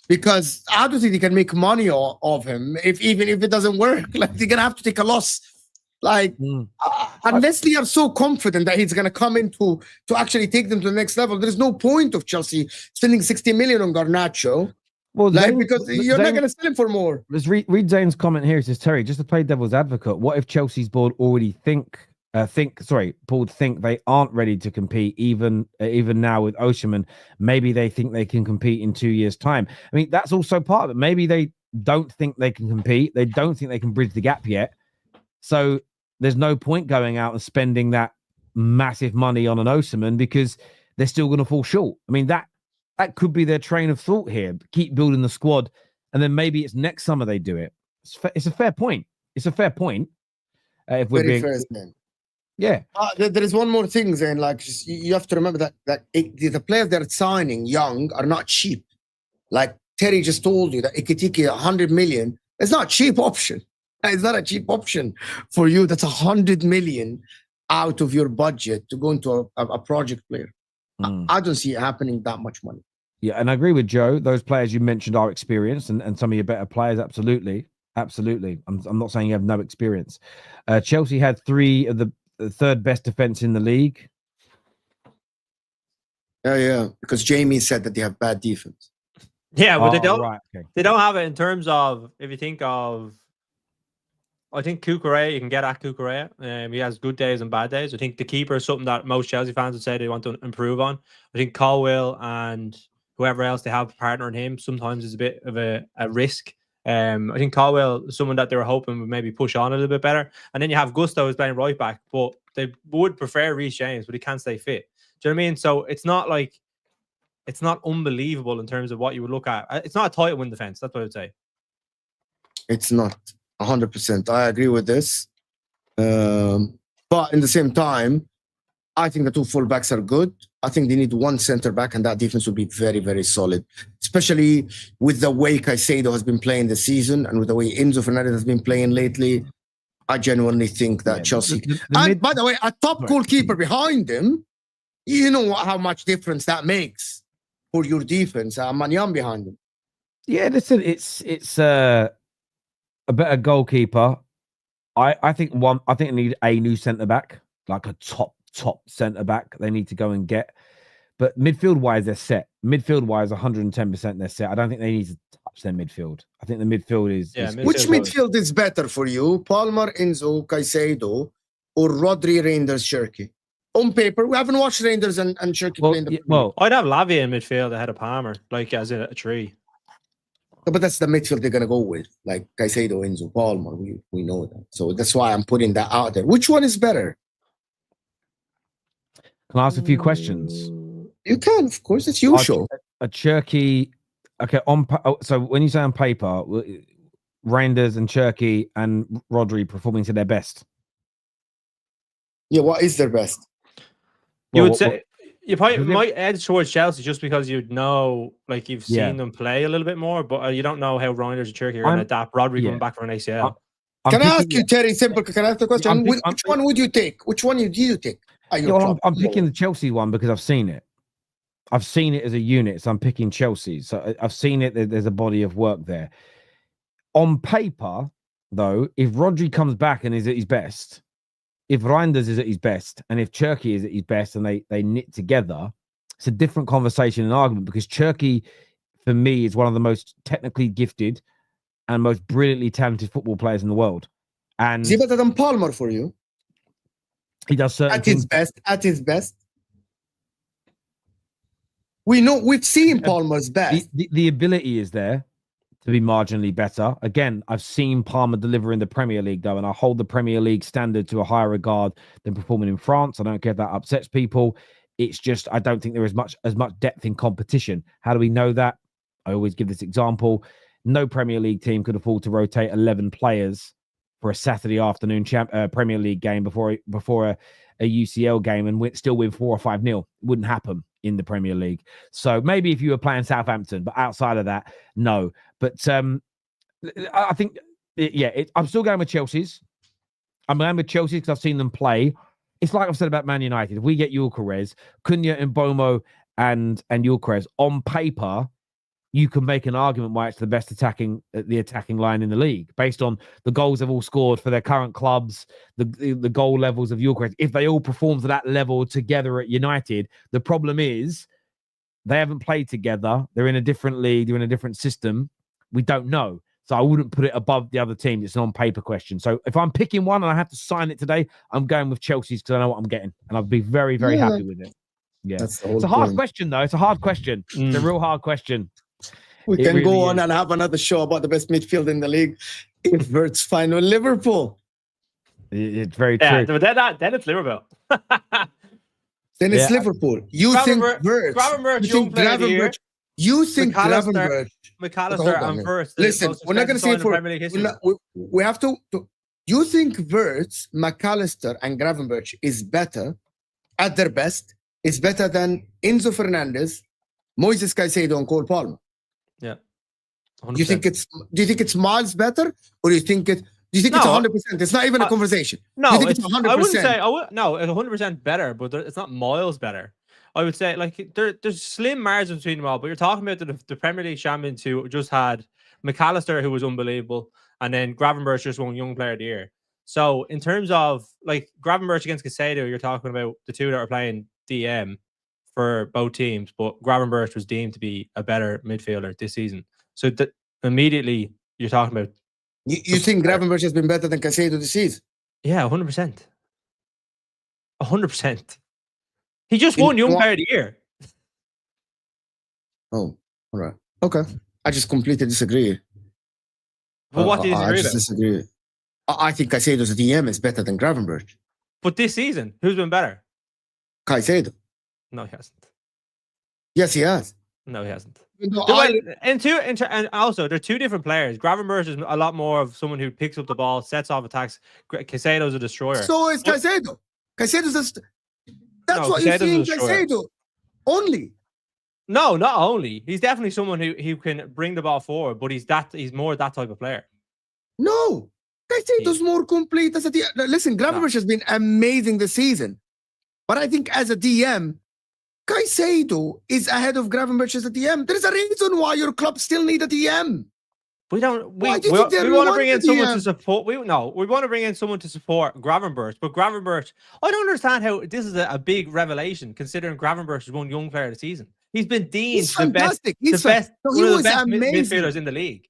Because I don't think they can make money of him even if it doesn't work. Like, they're gonna have to take a loss. Like, unless they are so confident that he's gonna come in to actually take them to the next level, there's no point of Chelsea spending 60 million on Garnacho. Well, because you're not gonna sell him for more. Let's read Zane's comment here. It says, Terry, just to play devil's advocate, what if Chelsea's board already think they aren't ready to compete even now with Osimhen? Maybe they think they can compete in 2 years' time. I mean, that's also part of it. Maybe they don't think they can compete. They don't think they can bridge the gap yet. So there's no point going out and spending that massive money on an Osimhen, because they're still going to fall short. I mean, that could be their train of thought here. Keep building the squad, and then maybe it's next summer they do it. It's a fair point. If we're Very being... fair, Yeah. There is one more thing, Zain. Like, you have to remember that the players they're signing young are not cheap. Like Terry just told you, that Ekitike 100 million is not a cheap option. It's not a cheap option for you. That's 100 million out of your budget to go into a project player. I don't see it happening that much money. Yeah, and I agree with Joe. Those players you mentioned are experienced, and some of your better players, absolutely. I'm not saying you have no experience. Chelsea had three of the third best defense in the league. Yeah, because Jamie said that they have bad defense. Yeah, but they don't have it in terms of, if you think of, I think Gyökeres, you can get at Gyökeres. He has good days and bad days. I think the keeper is something that most Chelsea fans would say they want to improve on. I think Colwill and whoever else they have partnering him sometimes is a bit of a risk. I think Colwill is someone that they were hoping would maybe push on a little bit better. And then you have Gusto who's playing right back, but they would prefer Reece James, but he can't stay fit. Do you know what I mean? So it's not like, it's not unbelievable in terms of what you would look at. It's not a title win defense. That's what I would say. It's not 100%. I agree with this. But in the same time, I think the two fullbacks are good. I think they need one center back, and that defense will be very, very solid, especially with the way Caicedo has been playing this season and with the way Enzo Fernandez has been playing lately. I genuinely think that Yeah, Chelsea. the And mid- by the way, a top Right. goalkeeper behind him, you know how much difference that makes for your defense. Manyan behind him. Yeah, listen, it's a better goalkeeper. I think they need a new centre back, like a top centre back. They need to go and get. But midfield wise, they're set. Midfield wise, 110% they're set. I don't think they need to touch their midfield. I think the midfield is. Which midfield is better for you? Palmer, Enzo, Caicedo, or Rodri, Reinders, Cherki? On paper, we haven't watched Reinders and Cherki play in the. Well, I'd have Lavia in midfield ahead of Palmer, like as a tree. But that's the midfield they're gonna go with, like Caicedo, Enzo, Palmer. We know that, so that's why I'm putting that out there. Which one is better? Can I ask a few questions? You can, of course. It's your show. A Cherki. Okay, so when you say on paper, Reinders and Cherki and Rodri performing to their best. Yeah, what is their best? You would say you probably might edge towards Chelsea just because you'd know, like you've seen them play a little bit more, but you don't know how Reinders and Cherki are going to adapt. Rodri coming back from an ACL. Can I ask you, Terry? Simple. Can I ask the question? Which one would you take? Which one do you take? I'm picking the Chelsea one because I've seen it. I've seen it as a unit, so I'm picking Chelsea. So I've seen it. There's a body of work there. On paper, though, if Rodri comes back and is at his best, if Reinders is at his best, and if Cherki is at his best, and they knit together, it's a different conversation and argument because Cherki, for me, is one of the most technically gifted and most brilliantly talented football players in the world. And is he better than Palmer for you? He does certain things. At his best. We've seen Palmer's best. The ability is there to be marginally better. Again, I've seen Palmer deliver in the Premier League, though, and I hold the Premier League standard to a higher regard than performing in France. I don't care if that upsets people. It's just I don't think there is as much depth in competition. How do we know that? I always give this example. No Premier League team could afford to rotate 11 players for a Saturday afternoon Premier League game before a UCL game and still win 4 or 5-0. It wouldn't happen in the Premier League. So maybe if you were playing Southampton, but outside of that, no. But I think, I'm still going with Chelsea's. I'm going with Chelsea because I've seen them play. It's like I've said about Man United. If we get Gyökeres, Cunha, Mbeumo, and Gyökeres on paper, you can make an argument why it's the best attacking line in the league based on the goals they've all scored for their current clubs, the goal levels of Gyökeres. If they all perform to that level together at United, the problem is they haven't played together. They're in a different league. They're in a different system. We don't know. So I wouldn't put it above the other team. It's an on-paper question. So if I'm picking one and I have to sign it today, I'm going with Chelsea's because I know what I'm getting. And I'll be very, very happy with it. Yeah. It's a hard question, though. It's a hard question. It's a real hard question. We can go on and have another show about the best midfield in the league if Wirtz final Liverpool. It's very true. But then it's Liverpool. Then it's Liverpool. You think Wirtz? You think Gravenberch? McAllister and Wirtz. Listen, we're not going to say for. We have to. You think Wirtz, McAllister, and Gravenberch is better at their best? Is better than Enzo Fernandez, Moises Caicedo, and Cole Palmer? Yeah. 100%. Do you think it's miles better, or do you think it's 100%? It's not even a conversation. No, you think it's 100%. I wouldn't say no, it's 100% better, but it's not miles better. I would say like there's slim margins between them all. But you're talking about the Premier League champions who just had McAllister, who was unbelievable, and then Gravenberch just won Young Player of the Year. So in terms of like Gravenberch against Caicedo, you're talking about the two that are playing DM for both teams, but Gravenberch was deemed to be a better midfielder this season. So that immediately you're talking about. You think Gravenberch has been better than Caicedo this season? Yeah, 100%. 100%. He just won Young Player of the Year. Oh, all right. Okay. I just completely disagree. But what do you disagree about? Disagree. I think Caicedo's DM is better than Gravenberch. But this season, who's been better? Caicedo. No, he hasn't. Yes, he has. No, he hasn't. No, and also, they're two different players. Gravenberch is a lot more of someone who picks up the ball, sets off attacks. Caicedo's a destroyer. So is Caicedo. That's what you see in Caicedo. Only. No, not only. He's definitely someone who can bring the ball forward, but he's more that type of player. No. Caicedo's more complete as a DM. Listen, Gravenberch has been amazing this season. But I think as a DM, Caicedo is ahead of Gravenberch as a DM. There's a reason why your club still need a DM. We don't. We Why do you want think they to bring in want a someone DM? to support. We want to bring in someone to support Gravenberch. But Gravenberch, I don't understand how this is a big revelation considering Gravenberch is one young player of the season. He's been deemed He's the best, fantastic. one of the best amazing. midfielders in the league.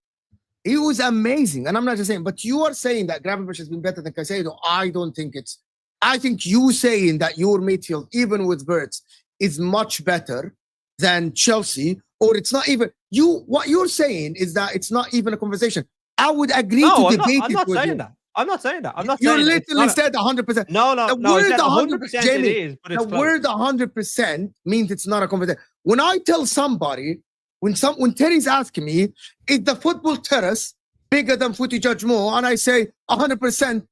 He was amazing. And I'm not just saying, but you are saying that Gravenberch has been better than Caicedo. I don't think it's. I think you saying that your midfield, even with Wirtz, is much better than Chelsea, or it's not even you. What you're saying is that it's not even a conversation. I would agree to debate I'm not it with saying you. that. I'm not saying that. I'm not You saying literally said 100%. No. The I word said 100%, 100% Jamie, it is, but it's the close. word 100% means it's not a conversation. When I tell somebody, when Terry's asking me, is the Football Terrace bigger than Footy Judge Mo? And I say 100%,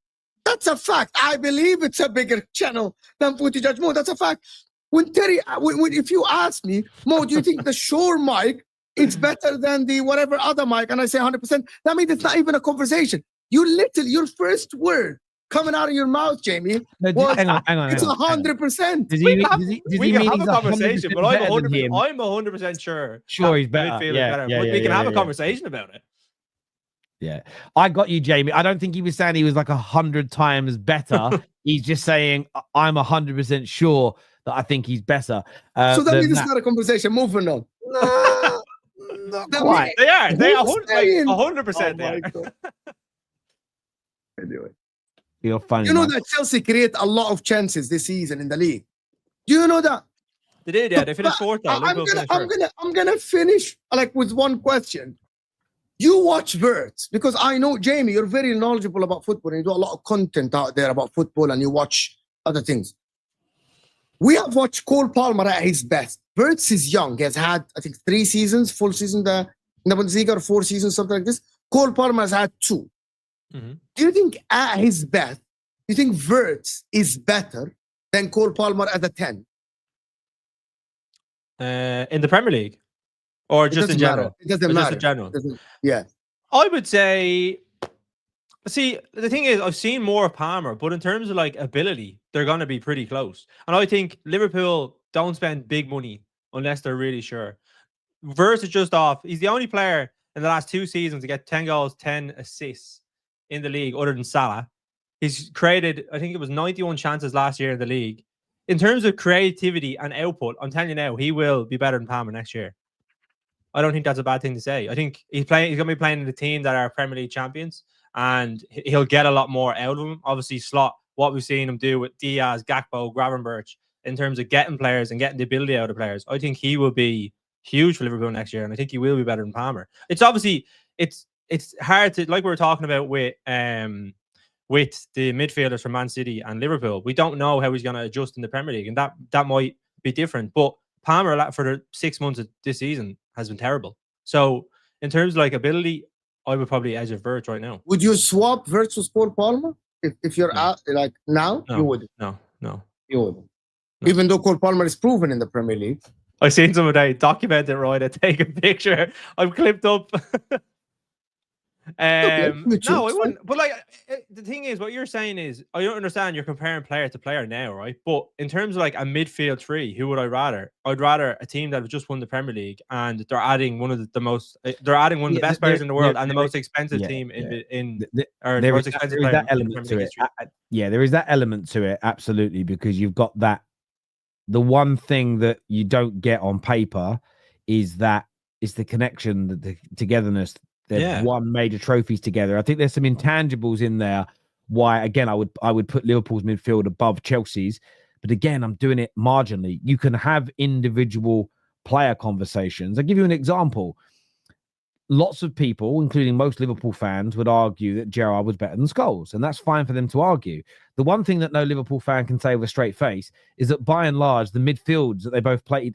that's a fact. I believe it's a bigger channel than Footy Judge Mo. That's a fact. When Terry, if you ask me, Mo, do you think the Shore mic is better than the whatever other mic? And I say 100%, that means it's not even a conversation. Your first word coming out of your mouth, Jamie, was, hang on. it's 100%. We can have a conversation, but I'm 100%. 100% sure. Sure, he's better. Midfield is Yeah, better. yeah, But yeah, we can yeah, have a yeah. conversation about it. Yeah, I got you, Jamie. I don't think he was saying he was like 100 times better. He's just saying I'm 100% sure that I think he's better. So that means it's that. not a conversation. Moving on. No, not quite. They are. They are Who's saying- 100%. They Oh my are. God. Anyway. You're funny. You know man. that Chelsea create a lot of chances this season in the league. Do you know that? They did, yeah. They finished fourth, though. I'm gonna finish like with one question. You watch Wirtz because I know, Jamie, you're very knowledgeable about football and you do a lot of content out there about football and you watch other things. We have watched Cole Palmer at his best. Wirtz is young. He has had, I think, 3 seasons, full season in the Bundesliga, or 4 seasons, something like this. Cole Palmer has had 2. Mm-hmm. Do you think at his best, you think Wirtz is better than Cole Palmer at the 10? In the Premier League? Or It just in doesn't matter. general? It doesn't Or matter. Just in general? It doesn't- yeah. I would say, see, the thing is, I've seen more of Palmer, but in terms of like ability, they're going to be pretty close. And I think Liverpool don't spend big money unless they're really sure. Wirtz is just off. He's the only player in the last 2 seasons to get 10 goals, 10 assists in the league, other than Salah. He's created, I think it was 91 chances last year in the league. In terms of creativity and output, I'm telling you now, he will be better than Palmer next year. I don't think that's a bad thing to say. I think he's going to be playing in the team that are Premier League champions, and he'll get a lot more out of him. Obviously, slot what we've seen him do with Diaz, Gakpo, Gravenberch in terms of getting players and getting the ability out of players. I think he will be huge for Liverpool next year, and I think he will be better than Palmer. It's obviously it's hard to, like we were talking about with the midfielders from Man City and Liverpool. We don't know how he's going to adjust in the Premier League, and that might be different. But Palmer for the 6 months of this season has been terrible. So in terms of like ability, I would probably edge of Wirtz right now. Would you swap Wirtz with Cole Palmer if you're out like now? No, you would. No. You would. No. Even though Cole Palmer is proven in the Premier League. I seen someone today document it right. I take a picture. I've clipped up. No, I wouldn't. But like the thing is, what you're saying is, I don't understand. You're comparing player to player now, right? But in terms of like a midfield 3, who would I rather? I'd rather a team that have just won the Premier League and they're adding one of the most. They're adding one of the best players in the world and the most expensive team in or the most expensive player. That element to it. Yeah, there is that element to it. Absolutely, because you've got that. The one thing that you don't get on paper is the connection, the togetherness. They've won major trophies together. I think there's some intangibles in there. Why, again, I would put Liverpool's midfield above Chelsea's. But again, I'm doing it marginally. You can have individual player conversations. I'll give you an example. Lots of people, including most Liverpool fans, would argue that Gerrard was better than Scholes. And that's fine for them to argue. The one thing that no Liverpool fan can say with a straight face is that by and large, the midfields that they both played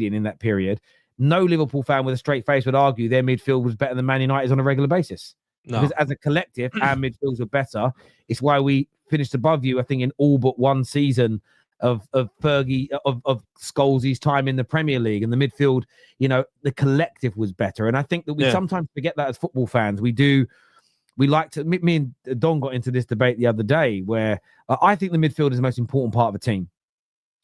in that period, no Liverpool fan with a straight face would argue their midfield was better than Man United's on a regular basis. No. Because as a collective, our midfields were better. It's why we finished above you, I think, in all but one season of Fergie, of Scholes' time in the Premier League. And the midfield, the collective was better. And I think that we sometimes forget that as football fans. We we like to. Me and Don got into this debate the other day where I think the midfield is the most important part of a team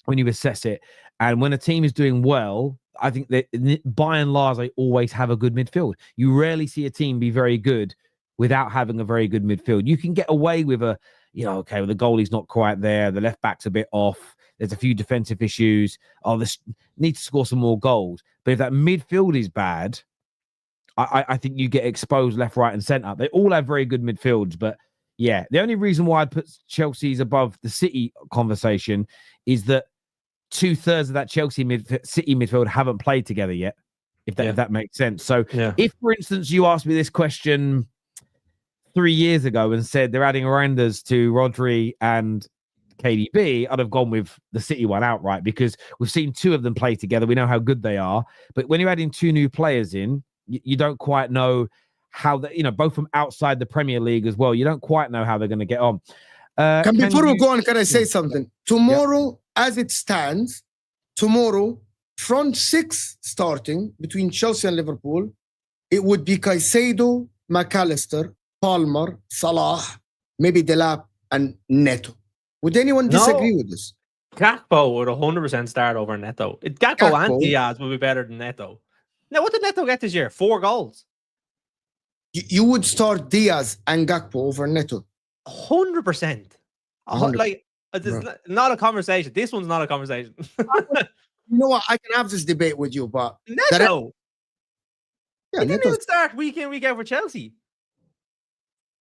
when you assess it. And when a team is doing well, I think that by and large, they always have a good midfield. You rarely see a team be very good without having a very good midfield. You can get away with a, okay, well, the goalie's not quite there. The left back's a bit off. There's a few defensive issues. Oh, this needs to score some more goals. But if that midfield is bad, I think you get exposed left, right, and centre. They all have very good midfields, but yeah, the only reason why I put Chelsea's above the City conversation is that 2/3 of that City midfield haven't played together yet. If that makes sense. So, if for instance you asked me this question 3 years ago and said they're adding Reinders to Rodri and KDB, I'd have gone with the City one outright because we've seen two of them play together. We know how good they are, but when you're adding two new players in, you don't quite know how they, both from outside the Premier League as well. You don't quite know how they're going to get on. Before we go on, can I say something? Tomorrow, as it stands, front six starting between Chelsea and Liverpool, it would be Caicedo, McAllister, Palmer, Salah, maybe Delap, and Neto. Would anyone disagree with this? Gakpo would 100% start over Neto. Gakpo and Diaz would be better than Neto. Now, what did Neto get this year? 4 goals. You would start Diaz and Gakpo over Neto. 100%. Like, it's not a conversation. This one's not a conversation. You know what? I can have this debate with you, but Neto. He didn't even start week in, week out for Chelsea.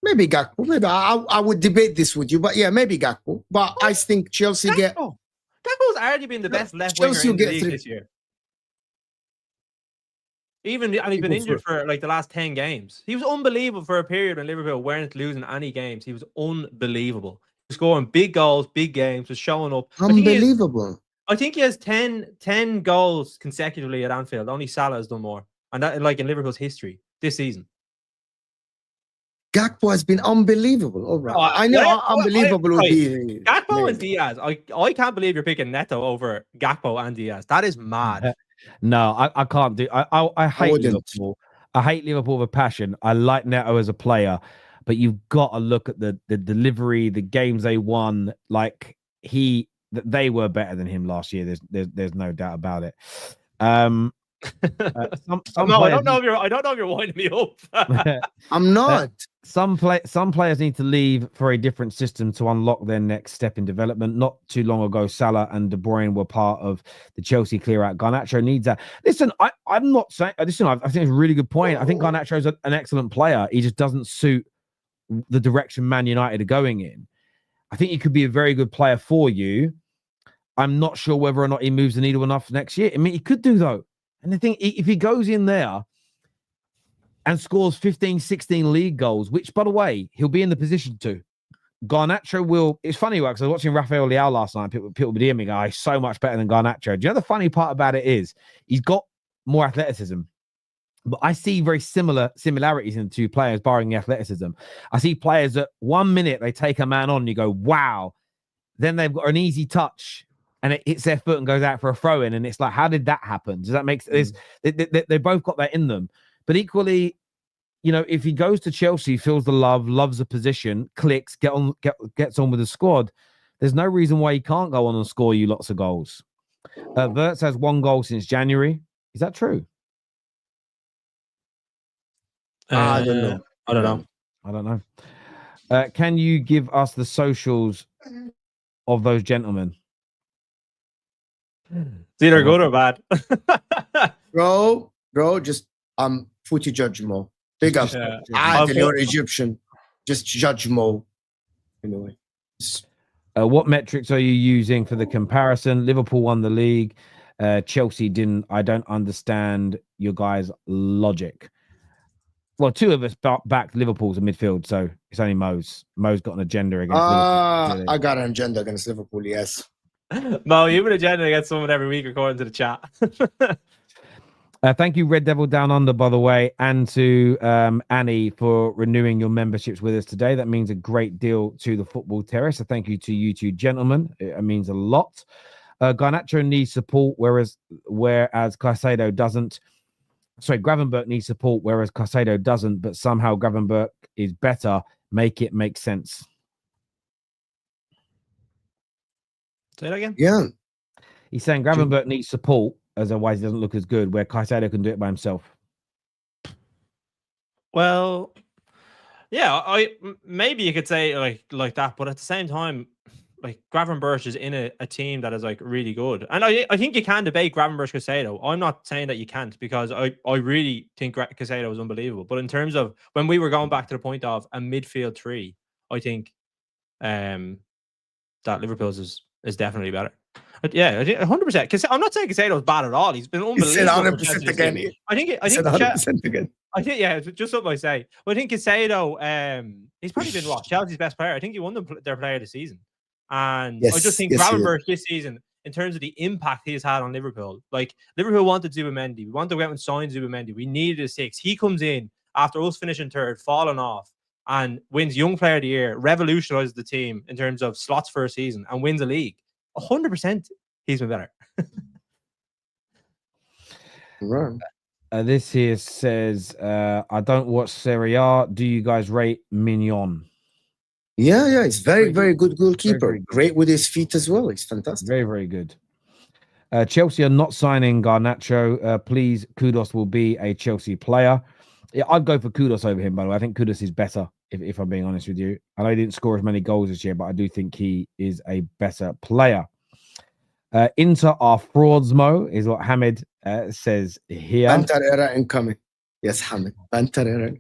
Maybe Gakpo. Maybe I would debate this with you, but yeah, maybe Gakpo. But I think Chelsea Gakpo's arguably the best left winger in the league this year. And he's been injured for like the last 10 games. He was unbelievable for a period when Liverpool weren't losing any games. He was unbelievable. He was scoring big goals, big games, was showing up. Unbelievable. I think he has 10 goals consecutively at Anfield. Only Salah has done more. And that, like, in Liverpool's history this season. Gakpo has been unbelievable. All right. I know unbelievable would be. Gakpo and Diaz. I can't believe you're picking Neto over Gakpo and Diaz. That is mad. No, I can't do. I hate Liverpool. I hate Liverpool with a passion. I like Neto as a player, but you've got to look at the delivery, the games they won. Like they were better than him last year. There's no doubt about it. I don't know if you're winding me up. I'm not. Some players need to leave for a different system to unlock their next step in development. Not too long ago, Salah and De Bruyne were part of the Chelsea clear out. Garnacho needs that. Listen, I'm not saying. Listen, I think it's a really good point. I think Garnacho is an excellent player. He just doesn't suit the direction Man United are going in. I think he could be a very good player for you. I'm not sure whether or not he moves the needle enough next year. I mean, he could do though. And the thing, if he goes in there and scores 15, 16 league goals, which, by the way, he'll be in the position to. Garnacho will... It's funny, because I was watching Rafael Leao last night. People would hear me go, he's so much better than Garnacho. Do you know the funny part about it is he's got more athleticism. But I see very similarities in the two players, barring the athleticism. I see players that 1 minute they take a man on and you go, wow. Then they've got an easy touch and it hits their foot and goes out for a throw in. And it's like, how did that happen? Does that make sense? They both got that in them. But equally, if he goes to Chelsea, feels the love, loves the position, clicks, gets on with the squad, there's no reason why he can't go on and score you lots of goals. Wirtz has 1 goal since January. Is that true? I don't know. Can you give us the socials of those gentlemen? It's either good or bad. Bro, just footy judge Mo. Big up. You're Egyptian. Just judge Mo. Anyway. What metrics are you using for the comparison? Liverpool won the league. Chelsea didn't. I don't understand your guys' logic. Well, 2 of us backed Liverpool's a midfield, so it's only Mo's. Mo's got an agenda against Liverpool. I got an agenda against Liverpool, yes. Mo, you have an agenda against someone every week according to the chat. Thank you, Red Devil Down Under, by the way, and to Annie for renewing your memberships with us today. That means a great deal to the Football Terrace. So thank you to you two gentlemen. It means a lot. Garnacho needs support, whereas Caicedo doesn't. sorry, Gravenberch needs support, whereas Caicedo doesn't, but somehow Gravenberch is better. Make it make sense. Say that again. Yeah. He's saying Gravenberch needs support, otherwise he doesn't look as good, where Caicedo can do it by himself. Well, yeah, maybe you could say like that, but at the same time, like Gravenberch is in a team that is like really good, and I think you can debate Gravenberch Caicedo. I'm not saying that you can't, because I really think Caicedo was unbelievable. But in terms of when we were going back to the point of a midfield three, I think that Liverpool's is definitely better. But yeah, 100%. I'm not saying Caicedo's bad at all. He's been unbelievable. He said 100% again. I think 100% again. I think, yeah, just something I say. But I think Caicedo, he's probably been Chelsea's best player. I think he won their player of the season. And I just think Gravenberch this season, in terms of the impact he's had on Liverpool, like Liverpool wanted Zubimendi. We wanted to go out and sign Zubimendi. We needed a 6. He comes in after us finishing third, falling off, and wins Young Player of the Year, revolutionizes the team in terms of slots for a season, and wins a league. 100% he's been better. Right. This here says, I don't watch Serie A. Do you guys rate Mignon? Yeah, he's very, very good goalkeeper. Very good. Great with his feet as well. He's fantastic. Very, very good. Chelsea are not signing Garnacho. Please, Kudos will be a Chelsea player. Yeah, I'd go for Kudos over him, by the way. I think Kudos is better, if I'm being honest with you. I know he didn't score as many goals this year, but I do think he is a better player. Inter are frauds, Mo, is what Hamid says here. Banter era incoming. Yes, Hamid. Banter era.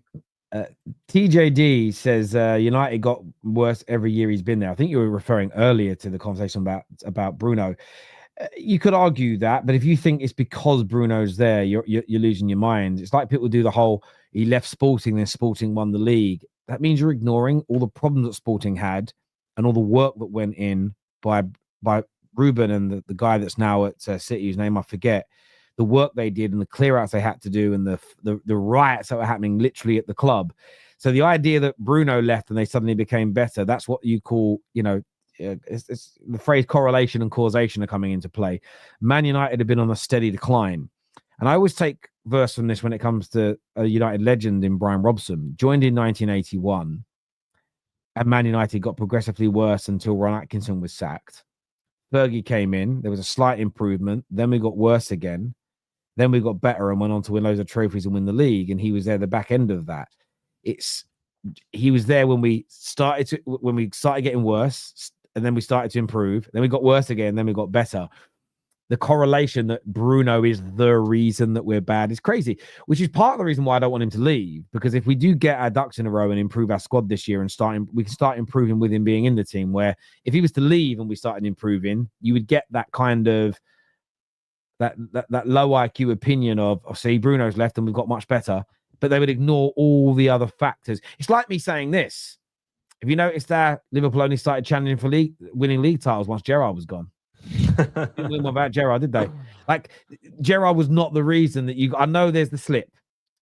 TJD says United got worse every year he's been there. I think you were referring earlier to the conversation about Bruno. You could argue that, but if you think it's because Bruno's there, you're losing your mind. It's like people do the whole he left Sporting, then Sporting won the league. That means you're ignoring all the problems that Sporting had and all the work that went in by Ruben and the guy that's now at City, whose name I forget. The work they did and the clear outs they had to do and the riots that were happening literally at the club. So the idea that Bruno left and they suddenly became better, that's what you call, it's the phrase correlation and causation are coming into play. Man United have been on a steady decline. And I always take verse from this when it comes to a United legend in Brian Robson. Joined in 1981 and Man United got progressively worse until Ron Atkinson was sacked. Fergie came in. There was a slight improvement. Then we got worse again. Then we got better and went on to win loads of trophies and win the league. And he was there at the back end of that. He was there when we started getting worse, and then we started to improve. Then we got worse again. Then we got better. The correlation that Bruno is the reason that we're bad is crazy, which is part of the reason why I don't want him to leave. Because if we do get our ducks in a row and improve our squad this year and we can start improving with him being in the team, where if he was to leave and we started improving, you would get that kind of that low IQ opinion of, see, Bruno's left and we've got much better, but they would ignore all the other factors. It's like me saying this. Have you noticed that Liverpool only started challenging for winning league titles once Gerrard was gone? Didn't win one about Gerrard, did they? Like, Gerrard was not the reason that I know there's the slip,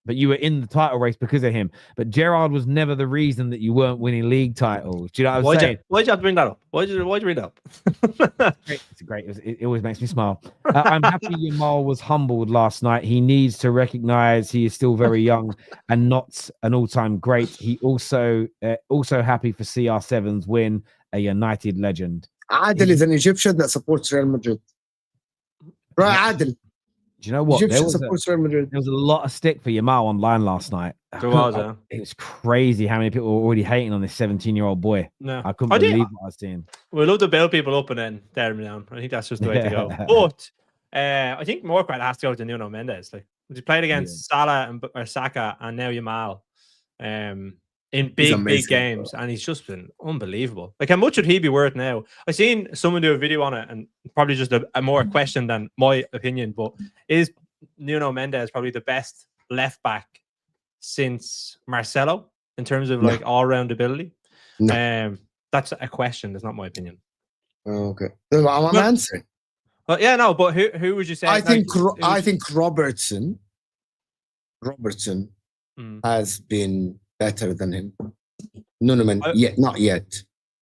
but you were in the title race because of him. But Gerrard was never the reason that you weren't winning league titles. Do you know what I'm saying? Why'd you have to bring that up? Why'd you bring that up? It's great. It always makes me smile. I'm happy Yamal was humbled last night. He needs to recognize he is still very young and not an all-time great. He also happy for CR7's win, a United legend. Adil is an Egyptian that supports Real Madrid. Right, Adil. Do you know what? Egyptian supports Real Madrid. There was a lot of stick for Yamal online last night. There was, yeah. It was crazy how many people were already hating on this 17-year-old boy. No. I couldn't believe what I was seeing. We love to build people up and then tear them down. I think that's just the way to go. But I think more credit has to go to Nuno Mendes. Like, he played against Salah or Saka and now Yamal in big games, and he's just been unbelievable. Like, how much would he be worth now? I seen someone do a video on it, and probably just a more question than my opinion, but is Nuno Mendes probably the best left back since Marcelo in terms of like all-round ability? No. That's a question. That's not my opinion. Okay, I'm answering. Well, yeah, no, but who would you say? I think Robertson has been better than him. Nuno Mendes, not yet.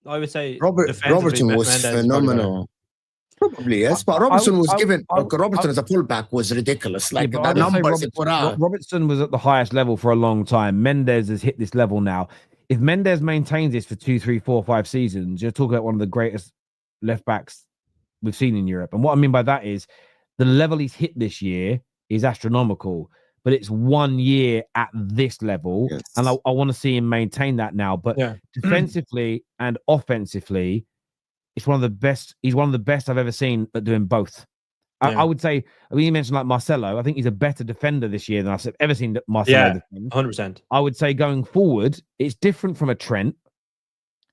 I would say Robertson was phenomenal. Probably, yes. But Robertson was given. Robertson as a fullback was ridiculous. Like but the I would say numbers he put out. Robertson was at the highest level for a long time. Mendes has hit this level now. If Mendes maintains this for 2, 3, 4, 5 seasons, you're talking about one of the greatest left backs we've seen in Europe. And what I mean by that is the level he's hit this year is astronomical, but it's 1 year at this level. Yes. And I want to see him maintain that now. But defensively and offensively, it's one of the best. He's one of the best I've ever seen at doing both. I would say, I mean, you mentioned like Marcelo. I think he's a better defender this year than I've ever seen Marcelo defend. 100%. I would say going forward, it's different from a Trent,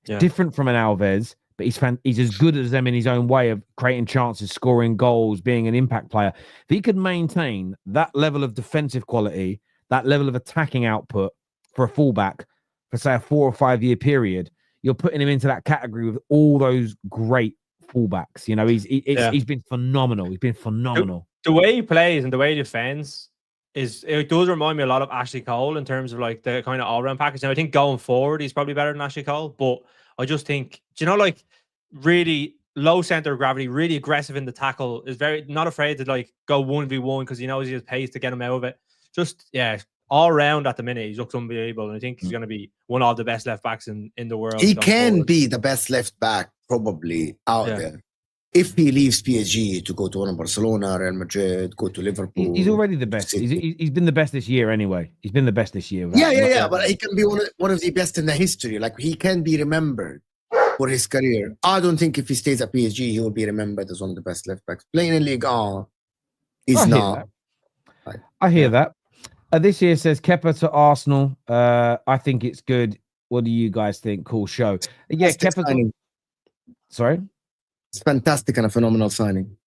different from an Alves, but he's as good as them in his own way of creating chances, scoring goals, being an impact player. If he could maintain that level of defensive quality, that level of attacking output for a fullback for say a 4 or 5 year period, you're putting him into that category with all those great fullbacks. You know, he's been phenomenal. He's been phenomenal. The way he plays and the way he defends it does remind me a lot of Ashley Cole in terms of like the kind of all-round package. And I think going forward, he's probably better than Ashley Cole. But I just think, do you know, like really low center of gravity, really aggressive in the tackle, is very not afraid to like go 1v1 because he knows he has pace to get him out of it. Just all round at the minute, he looks unbelievable. And I think he's going to be one of the best left backs in the world. He can be the best left back probably out there. If he leaves PSG to go to one of Barcelona, Real Madrid, go to Liverpool. He's already the best. He's been the best this year anyway. He's been the best this year. Yeah. But he can be one of the best in the history. Like he can be remembered for his career. I don't think if he stays at PSG, he will be remembered as one of the best left backs. Playing in Ligue 1, he's not. I hear that. This year says Kepa to Arsenal. I think it's good. What do you guys think? Cool show. Yeah, Kepa. Sorry? It's fantastic and a phenomenal signing.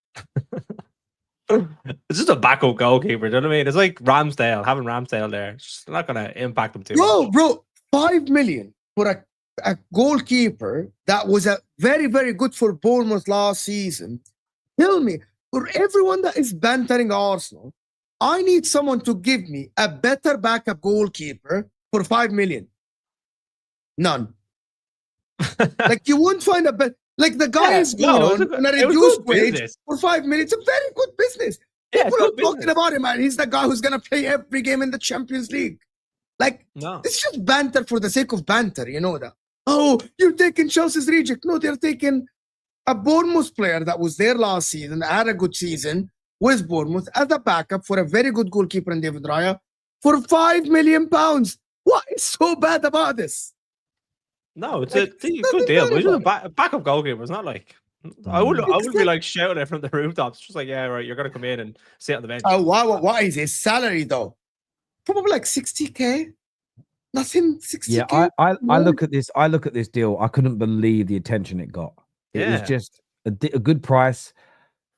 It's just a backup goalkeeper. Do you know what I mean? It's like Ramsdale, having Ramsdale there. It's just not going to impact them too much. Bro, 5 million for a goalkeeper that was a very, very good for Bournemouth last season. Tell me, for everyone that is bantering Arsenal, I need someone to give me a better backup goalkeeper for 5 million. None. Like you won't find a better. Like the guy is going on a reduced wage for 5 million. It's a very good business. People are talking about him, man. He's the guy who's gonna play every game in the Champions League. Like it's just banter for the sake of banter. You know that? Oh, you're taking Chelsea's reject. No, they're taking a Bournemouth player that was there last season, had a good season with Bournemouth as a backup for a very good goalkeeper in David Raya for £5 million. What is so bad about this? No, it's a good deal. But he's just a backup goalkeeper. It's not like I wouldn't be like shouting it from the rooftops. It's just like, yeah, right, you're gonna come in and sit on the bench. What is his salary though? Probably like 60k. Nothing 60k. Yeah, I look at this deal. I couldn't believe the attention it got. It was just a good price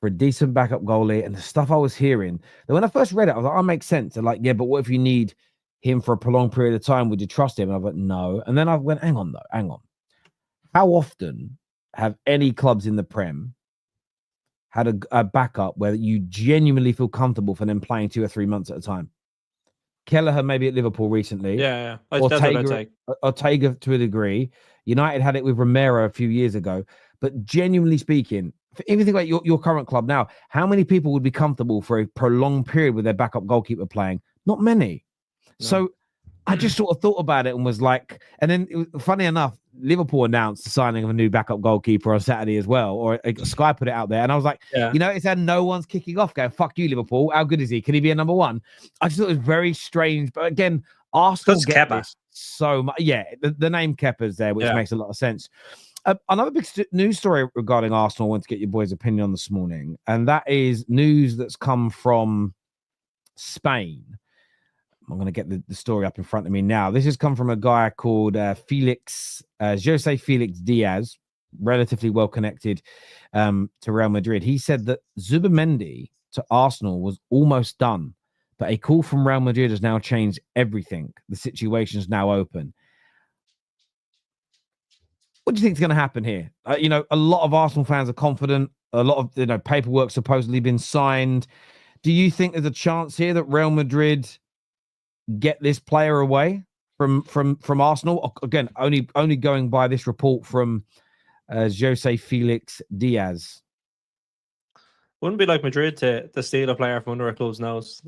for a decent backup goalie, and the stuff I was hearing. That when I first read it, I was like, "Oh, makes sense." And like, yeah, but what if you need him for a prolonged period of time? Would you trust him? And I was like, no. And then I went, hang on. How often have any clubs in the Prem had a backup where you genuinely feel comfortable for them playing 2 or 3 months at a time? Kelleher maybe at Liverpool recently. Yeah. Ortega to a degree. United had it with Romero a few years ago. But genuinely speaking, if you think about your current club now, how many people would be comfortable for a prolonged period with their backup goalkeeper playing? Not many. No. So I just sort of thought about it and was like, and then it was, funny enough, Liverpool announced the signing of a new backup goalkeeper on Saturday as well, or Sky put it out there. And I was like, you know, it's had no one's kicking off going, fuck you, Liverpool. How good is he? Can he be a number one? I just thought it was very strange. But again, Arsenal get this so much. Yeah, the name Kepa's there, which makes a lot of sense. Another big news story regarding Arsenal, I want to get your boys' opinion on this morning. And that is news that's come from Spain. I'm going to get the story up in front of me now. This has come from a guy called Jose Felix Diaz, relatively well connected to Real Madrid. He said that Zubimendi to Arsenal was almost done, but a call from Real Madrid has now changed everything. The situation is now open. What do you think is going to happen here? You know, a lot of Arsenal fans are confident. A lot of paperwork supposedly been signed. Do you think there's a chance here that Real Madrid get this player away from Arsenal? Again, only going by this report from Jose Felix Diaz. Wouldn't be like Madrid to steal a player from under a club's nose.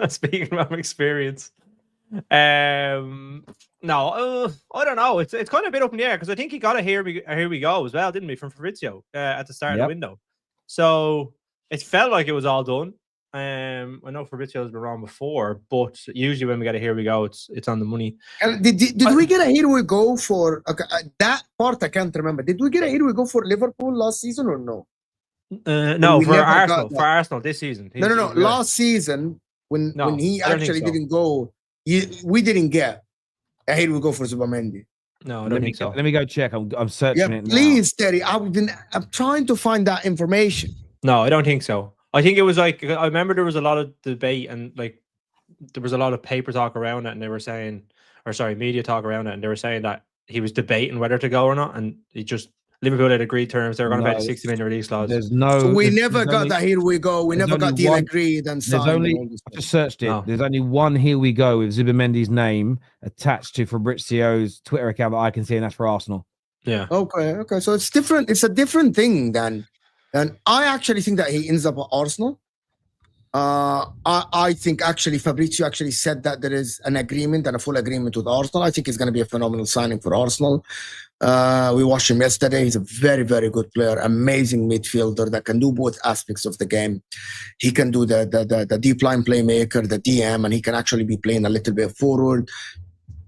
Speaking from experience. No, I don't know. It's kind of a bit up in the air because I think he got a here we go as well, didn't we, from Fabrizio at the start of the window. So it felt like it was all done. I know Fabrizio has been wrong before, but usually when we get a here we go, it's on the money. Did we get a here we go for that part? I can't remember. Did we get a here we go for Liverpool last season or no? No, for Arsenal. For Arsenal this season. No. Last season when he actually didn't go, we didn't get a here we go for Zubimendi. No, I don't think so. Let me go check. I'm searching it now. Please, Terry. I'm trying to find that information. No, I don't think so. I think it was like, I remember there was a lot of debate and like there was a lot of paper talk around it, and they were saying, or sorry, media talk around it, and they were saying that he was debating whether to go or not, and Liverpool had agreed terms. They were going to pay the 60 million release clause. So we never got that here we go. We never got deal agreed and signed. I just searched it. No. There's only one here we go with Zubimendi's name attached to Fabrizio's Twitter account that I can see, and that's for Arsenal. Yeah. Okay. So it's different. It's a different thing than. And I actually think that he ends up at Arsenal. I think actually Fabrizio actually said that there is an agreement and a full agreement with Arsenal. I think he's going to be a phenomenal signing for Arsenal. We watched him yesterday. He's a very, very good player, amazing midfielder that can do both aspects of the game. He can do the deep line playmaker, the DM, and he can actually be playing a little bit forward.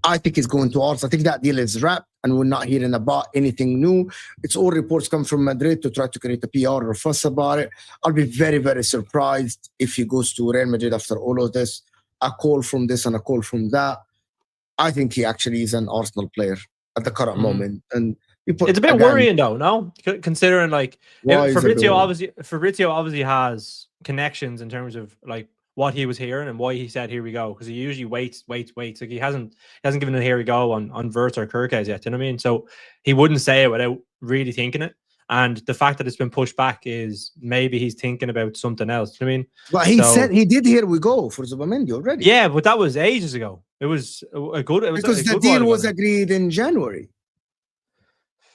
I think he's going to Arsenal. I think that deal is wrapped, and we're not hearing about anything new. It's all reports come from Madrid to try to create a PR or a fuss about it. I'll be very, very surprised if he goes to Real Madrid after all of this. A call from this and a call from that. I think he actually is an Arsenal player at the current moment. And it's a bit worrying though, no? Considering like Fabrizio obviously has connections in terms of like what he was hearing and why he said here we go, because he usually waits. Like he hasn't given a here we go on Wirtz or Gyokeres yet. You know what I mean? So he wouldn't say it without really thinking it. And the fact that it's been pushed back is maybe he's thinking about something else. You know what I mean? Well, he said he did here we go for Zubimendi already. Yeah, but that was ages ago. It was a good. Because the deal was agreed in January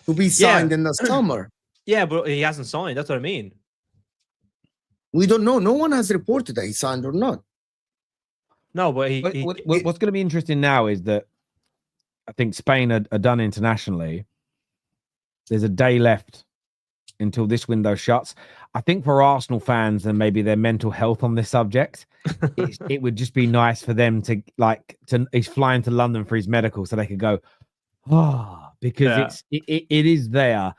to be signed in the summer. Yeah, but he hasn't signed. That's what I mean. We don't know. No one has reported that he signed or not. No, but what's going to be interesting now is that I think Spain are done internationally. There's a day left until this window shuts. I think for Arsenal fans and maybe their mental health on this subject, it would just be nice for them to he's flying to London for his medical so they could go, because it is there.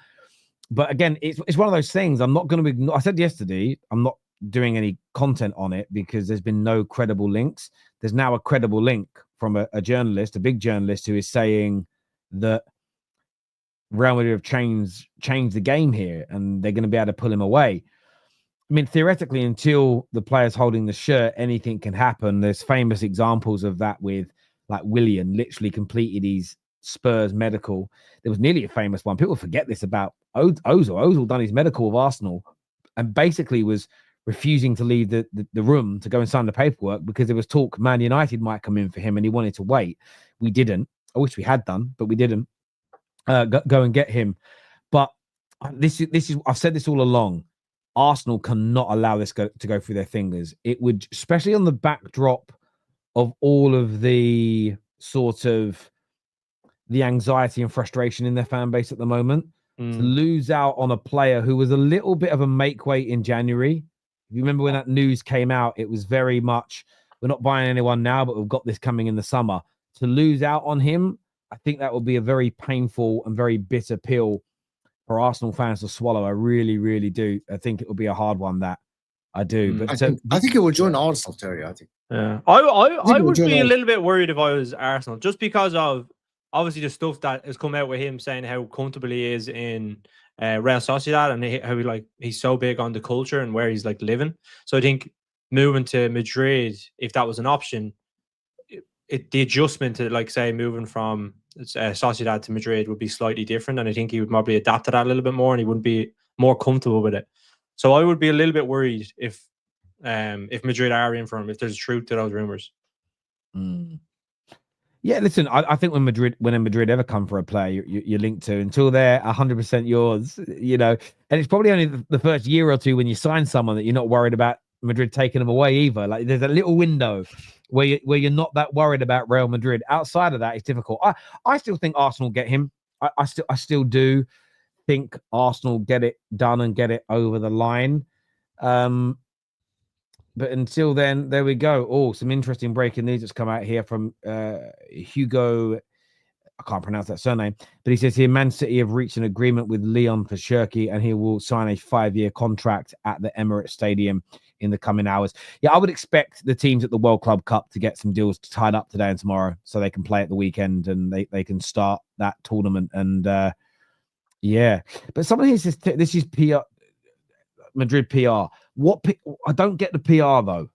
But again, it's one of those things. I'm not going to ignore. I said yesterday, I'm not doing any content on it because there's been no credible links. There's now a credible link from a journalist, a big journalist, who is saying that Real Madrid have changed the game here and they're going to be able to pull him away. I mean, theoretically, until the player's holding the shirt, anything can happen. There's famous examples of that with like Willian literally completed his Spurs medical. There was nearly a famous one. People forget this about Ozil. Ozil done his medical with Arsenal and basically was refusing to leave the room to go and sign the paperwork because there was talk Man United might come in for him and he wanted to wait. We didn't. I wish we had done, but we didn't go and get him. But this is I've said this all along. Arsenal cannot allow this to go through their fingers. It would, especially on the backdrop of all of the sort of the anxiety and frustration in their fan base at the moment, to lose out on a player who was a little bit of a make weight in January. If you remember when that news came out, it was very much, we're not buying anyone now, but we've got this coming in the summer. To lose out on him, I think that will be a very painful and very bitter pill for Arsenal fans to swallow. I really, really do. I think it will be a hard one, that I do. But I think it will join Arsenal, Terry. I think. Yeah, I would be a little bit worried if I was Arsenal, just because of obviously the stuff that has come out with him saying how comfortable he is in Real Sociedad and how he's so big on the culture and where he's like living. So I think moving to Madrid, if that was an option, the adjustment to like say moving from Sociedad to Madrid would be slightly different, and I think he would probably adapt to that a little bit more, and he would be more comfortable with it. So I would be a little bit worried if Madrid are in for him, if there's truth to those rumors. Yeah, listen, I think when Madrid ever come for a player, you're linked to until they're 100% yours, and it's probably only the first year or two when you sign someone that you're not worried about Madrid taking them away either. Like there's a little window where you're not that worried about Real Madrid. Outside of that, it's difficult. I still think Arsenal get him. I still do think Arsenal get it done and get it over the line. But until then, there we go. Oh, some interesting breaking news that's come out here from Hugo. I can't pronounce that surname, but he says here Man City have reached an agreement with Leon for Cherki, and he will sign a 5-year contract at the Emirates Stadium in the coming hours. Yeah, I would expect the teams at the World Club Cup to get some deals tied up today and tomorrow so they can play at the weekend and they can start that tournament. And yeah, but someone here says this is PR, Madrid PR. I don't get the PR though.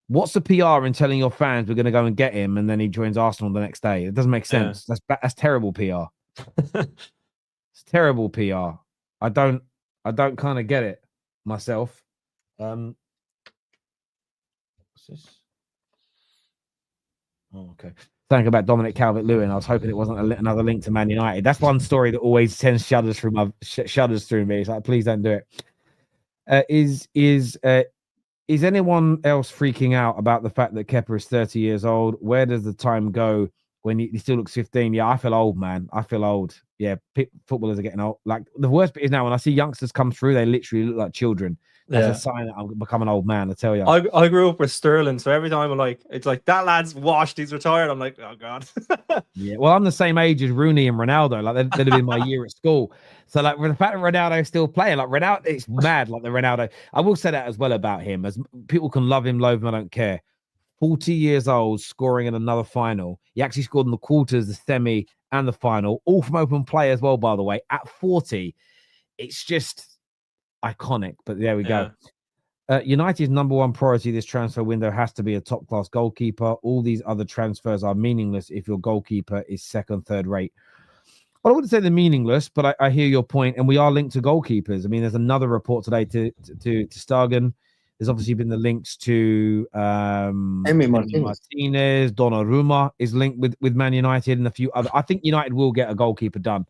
What's the PR in telling your fans we're going to go and get him and then he joins Arsenal the next day? It doesn't make sense. Yeah. That's terrible PR. It's terrible PR. I don't kind of get it myself. What's this? Oh, okay. Something about Dominic Calvert-Lewin. I was hoping it wasn't another link to Man United. That's one story that always sends shudders through me. It's like, please don't do it. Is anyone else freaking out about the fact that Kepa is 30 years old? Where does the time go when he still looks 15? Yeah, I feel old, man. I feel old. Yeah, footballers are getting old. Like the worst bit is now when I see youngsters come through, they literally look like children. That's a sign that I'm becoming an old man, I tell you. I grew up with Sterling, so every time it's like that lad's washed, he's retired. I'm like, oh god. Yeah, well, I'm the same age as Rooney and Ronaldo. Like they'd have been my year at school. So like the fact that Ronaldo's still playing, like Ronaldo, it's mad. Like the Ronaldo, I will say that as well about him. As people can love him, loathe him, I don't care. 40 years old, scoring in another final. He actually scored in the quarters, the semi, and the final, all from open play as well. By the way, at 40, it's just iconic. But there we go. United's number one priority this transfer window has to be a top-class goalkeeper. All these other transfers are meaningless if your goalkeeper is second, third rate. Well, I wouldn't say they're meaningless, but I hear your point, and we are linked to goalkeepers. I mean, there's another report today to Stargan. There's obviously been the links to Martinez, Donnarumma is linked with Man United and a few other. I think United will get a goalkeeper done.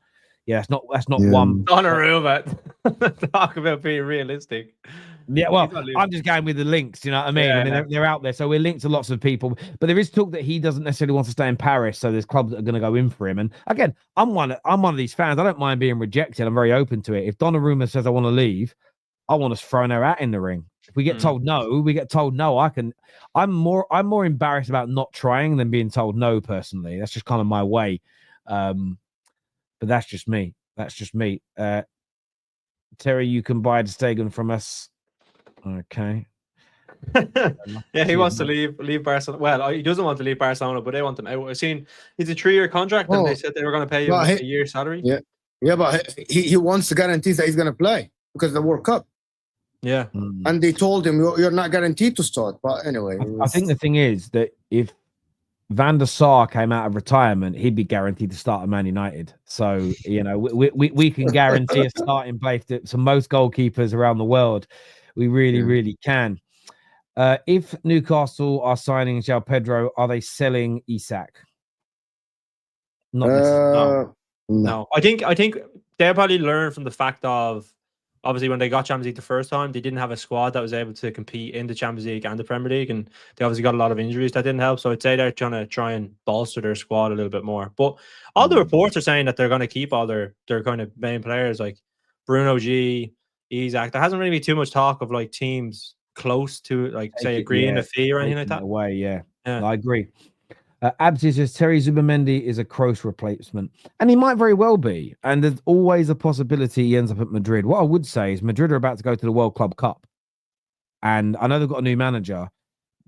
Yeah, that's not one. Donnarumma. Talk about being realistic. Yeah, well, I'm just going with the links, you know what I mean? Yeah, I mean, they're out there, so we're linked to lots of people. But there is talk that he doesn't necessarily want to stay in Paris, so there's clubs that are going to go in for him. And again, I'm one of these fans. I don't mind being rejected. I'm very open to it. If Donnarumma says I want to leave, I want to throw her out in the ring. If we get told no, we get told no. I'm more embarrassed about not trying than being told no. Personally, that's just kind of my way. But that's just me. Terry, you can buy the Stegen from us. Okay. Yeah, he wants to leave Barcelona. Well, he doesn't want to leave Barcelona, but they want him out. I've seen he's a 3-year contract, and they said they were going to pay him a year's salary. Yeah, but he wants the guarantees that he's going to play because of the World Cup. Yeah, and they told him you're not guaranteed to start. But anyway, I think the thing is that if Van der Sar came out of retirement, he'd be guaranteed to start at Man United. So, you know, we can guarantee a starting place to most goalkeepers around the world. We really can. If Newcastle are signing João Pedro, are they selling Isak? No. I think they'll probably learn from the fact of, obviously, when they got Champions League the first time, they didn't have a squad that was able to compete in the Champions League and the Premier League, and they obviously got a lot of injuries that didn't help. So I'd say they're trying to try and bolster their squad a little bit more. But all the reports are saying that they're going to keep all their kind of main players like Bruno G, Isak. There hasn't really been too much talk of like teams close to like say agreeing a fee or anything like that. Away, yeah. I agree. Abdi says Terry Zubimendi is a Kroos replacement, and he might very well be. And there's always a possibility he ends up at Madrid. What I would say is Madrid are about to go to the World Club Cup, and I know they've got a new manager.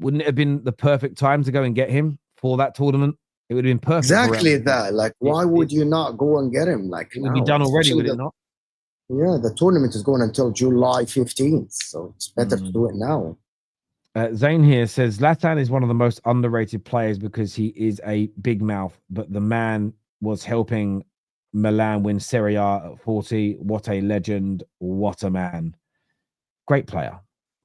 Wouldn't it have been the perfect time to go and get him for that tournament? It would have been perfect. Exactly that. Like, why would you not go and get him? Like, it would be done already, would it not? Yeah, the tournament is going until July 15th, so it's better to do it now. Zane here says Zlatan is one of the most underrated players because he is a big mouth, but the man was helping Milan win Serie A at 40. What a legend. What a man. Great player.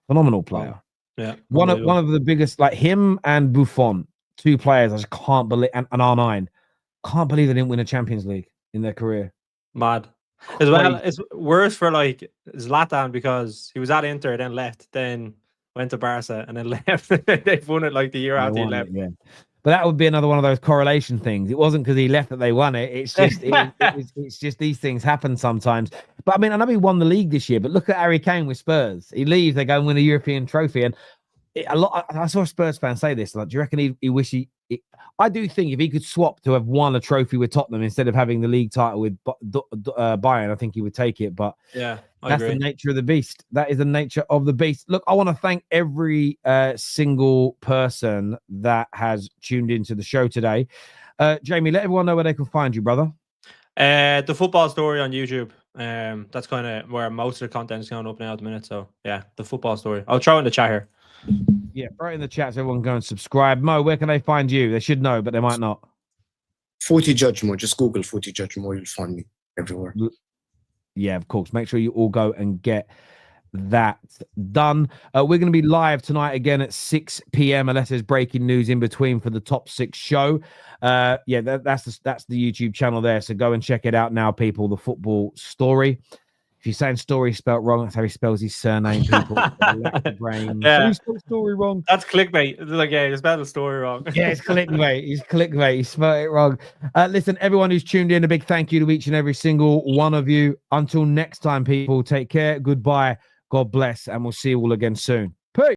Phenomenal player. Yeah. One of the biggest, like him and Buffon two players I just can't believe, and R9, can't believe they didn't win a Champions League in their career. Mad. As well, it's worse for like Zlatan because he was at Inter, then left, then went to Barca, and then left. They've won it like the year after he left. Yeah. But that would be another one of those correlation things. It wasn't because he left that they won it. It's just it's just these things happen sometimes. But I mean, I know he won the league this year, but look at Harry Kane with Spurs. He leaves, they go and win a European trophy. And I saw a Spurs fan say this. Like, do you reckon he wish I do think if he could swap to have won a trophy with Tottenham instead of having the league title with Bayern, I think he would take it. But yeah, that's the nature of the beast. That is the nature of the beast. Look, I want to thank every single person that has tuned into the show today. Jamie, let everyone know where they can find you, brother. The Football Story on YouTube. That's kind of where most of the content is going up now at the minute. So yeah, the Football Story. I'll throw in the chat here. Yeah, right in the chat so everyone can go and subscribe. Mo, where can they find you? They should know, but they might not. Footy Judge Mo. Just Google Footy Judge Mo. You'll find me everywhere. Yeah, of course. Make sure you all go and get that done. We're going to be live tonight again at 6 p.m. unless there's breaking news in between for the Top 6 show. Yeah, that's the YouTube channel there. So go and check it out now, people. The Football Story. If you're saying Story spelt wrong, that's how he spells his surname, people. Brain. Yeah. You spelled Story wrong. That's clickbait. It's like, yeah, you spelled the story wrong. Yeah, it's clickbait. He's clickbait. He spelled it wrong. Listen, everyone who's tuned in, a big thank you to each and every single one of you. Until next time, people, take care. Goodbye. God bless. And we'll see you all again soon.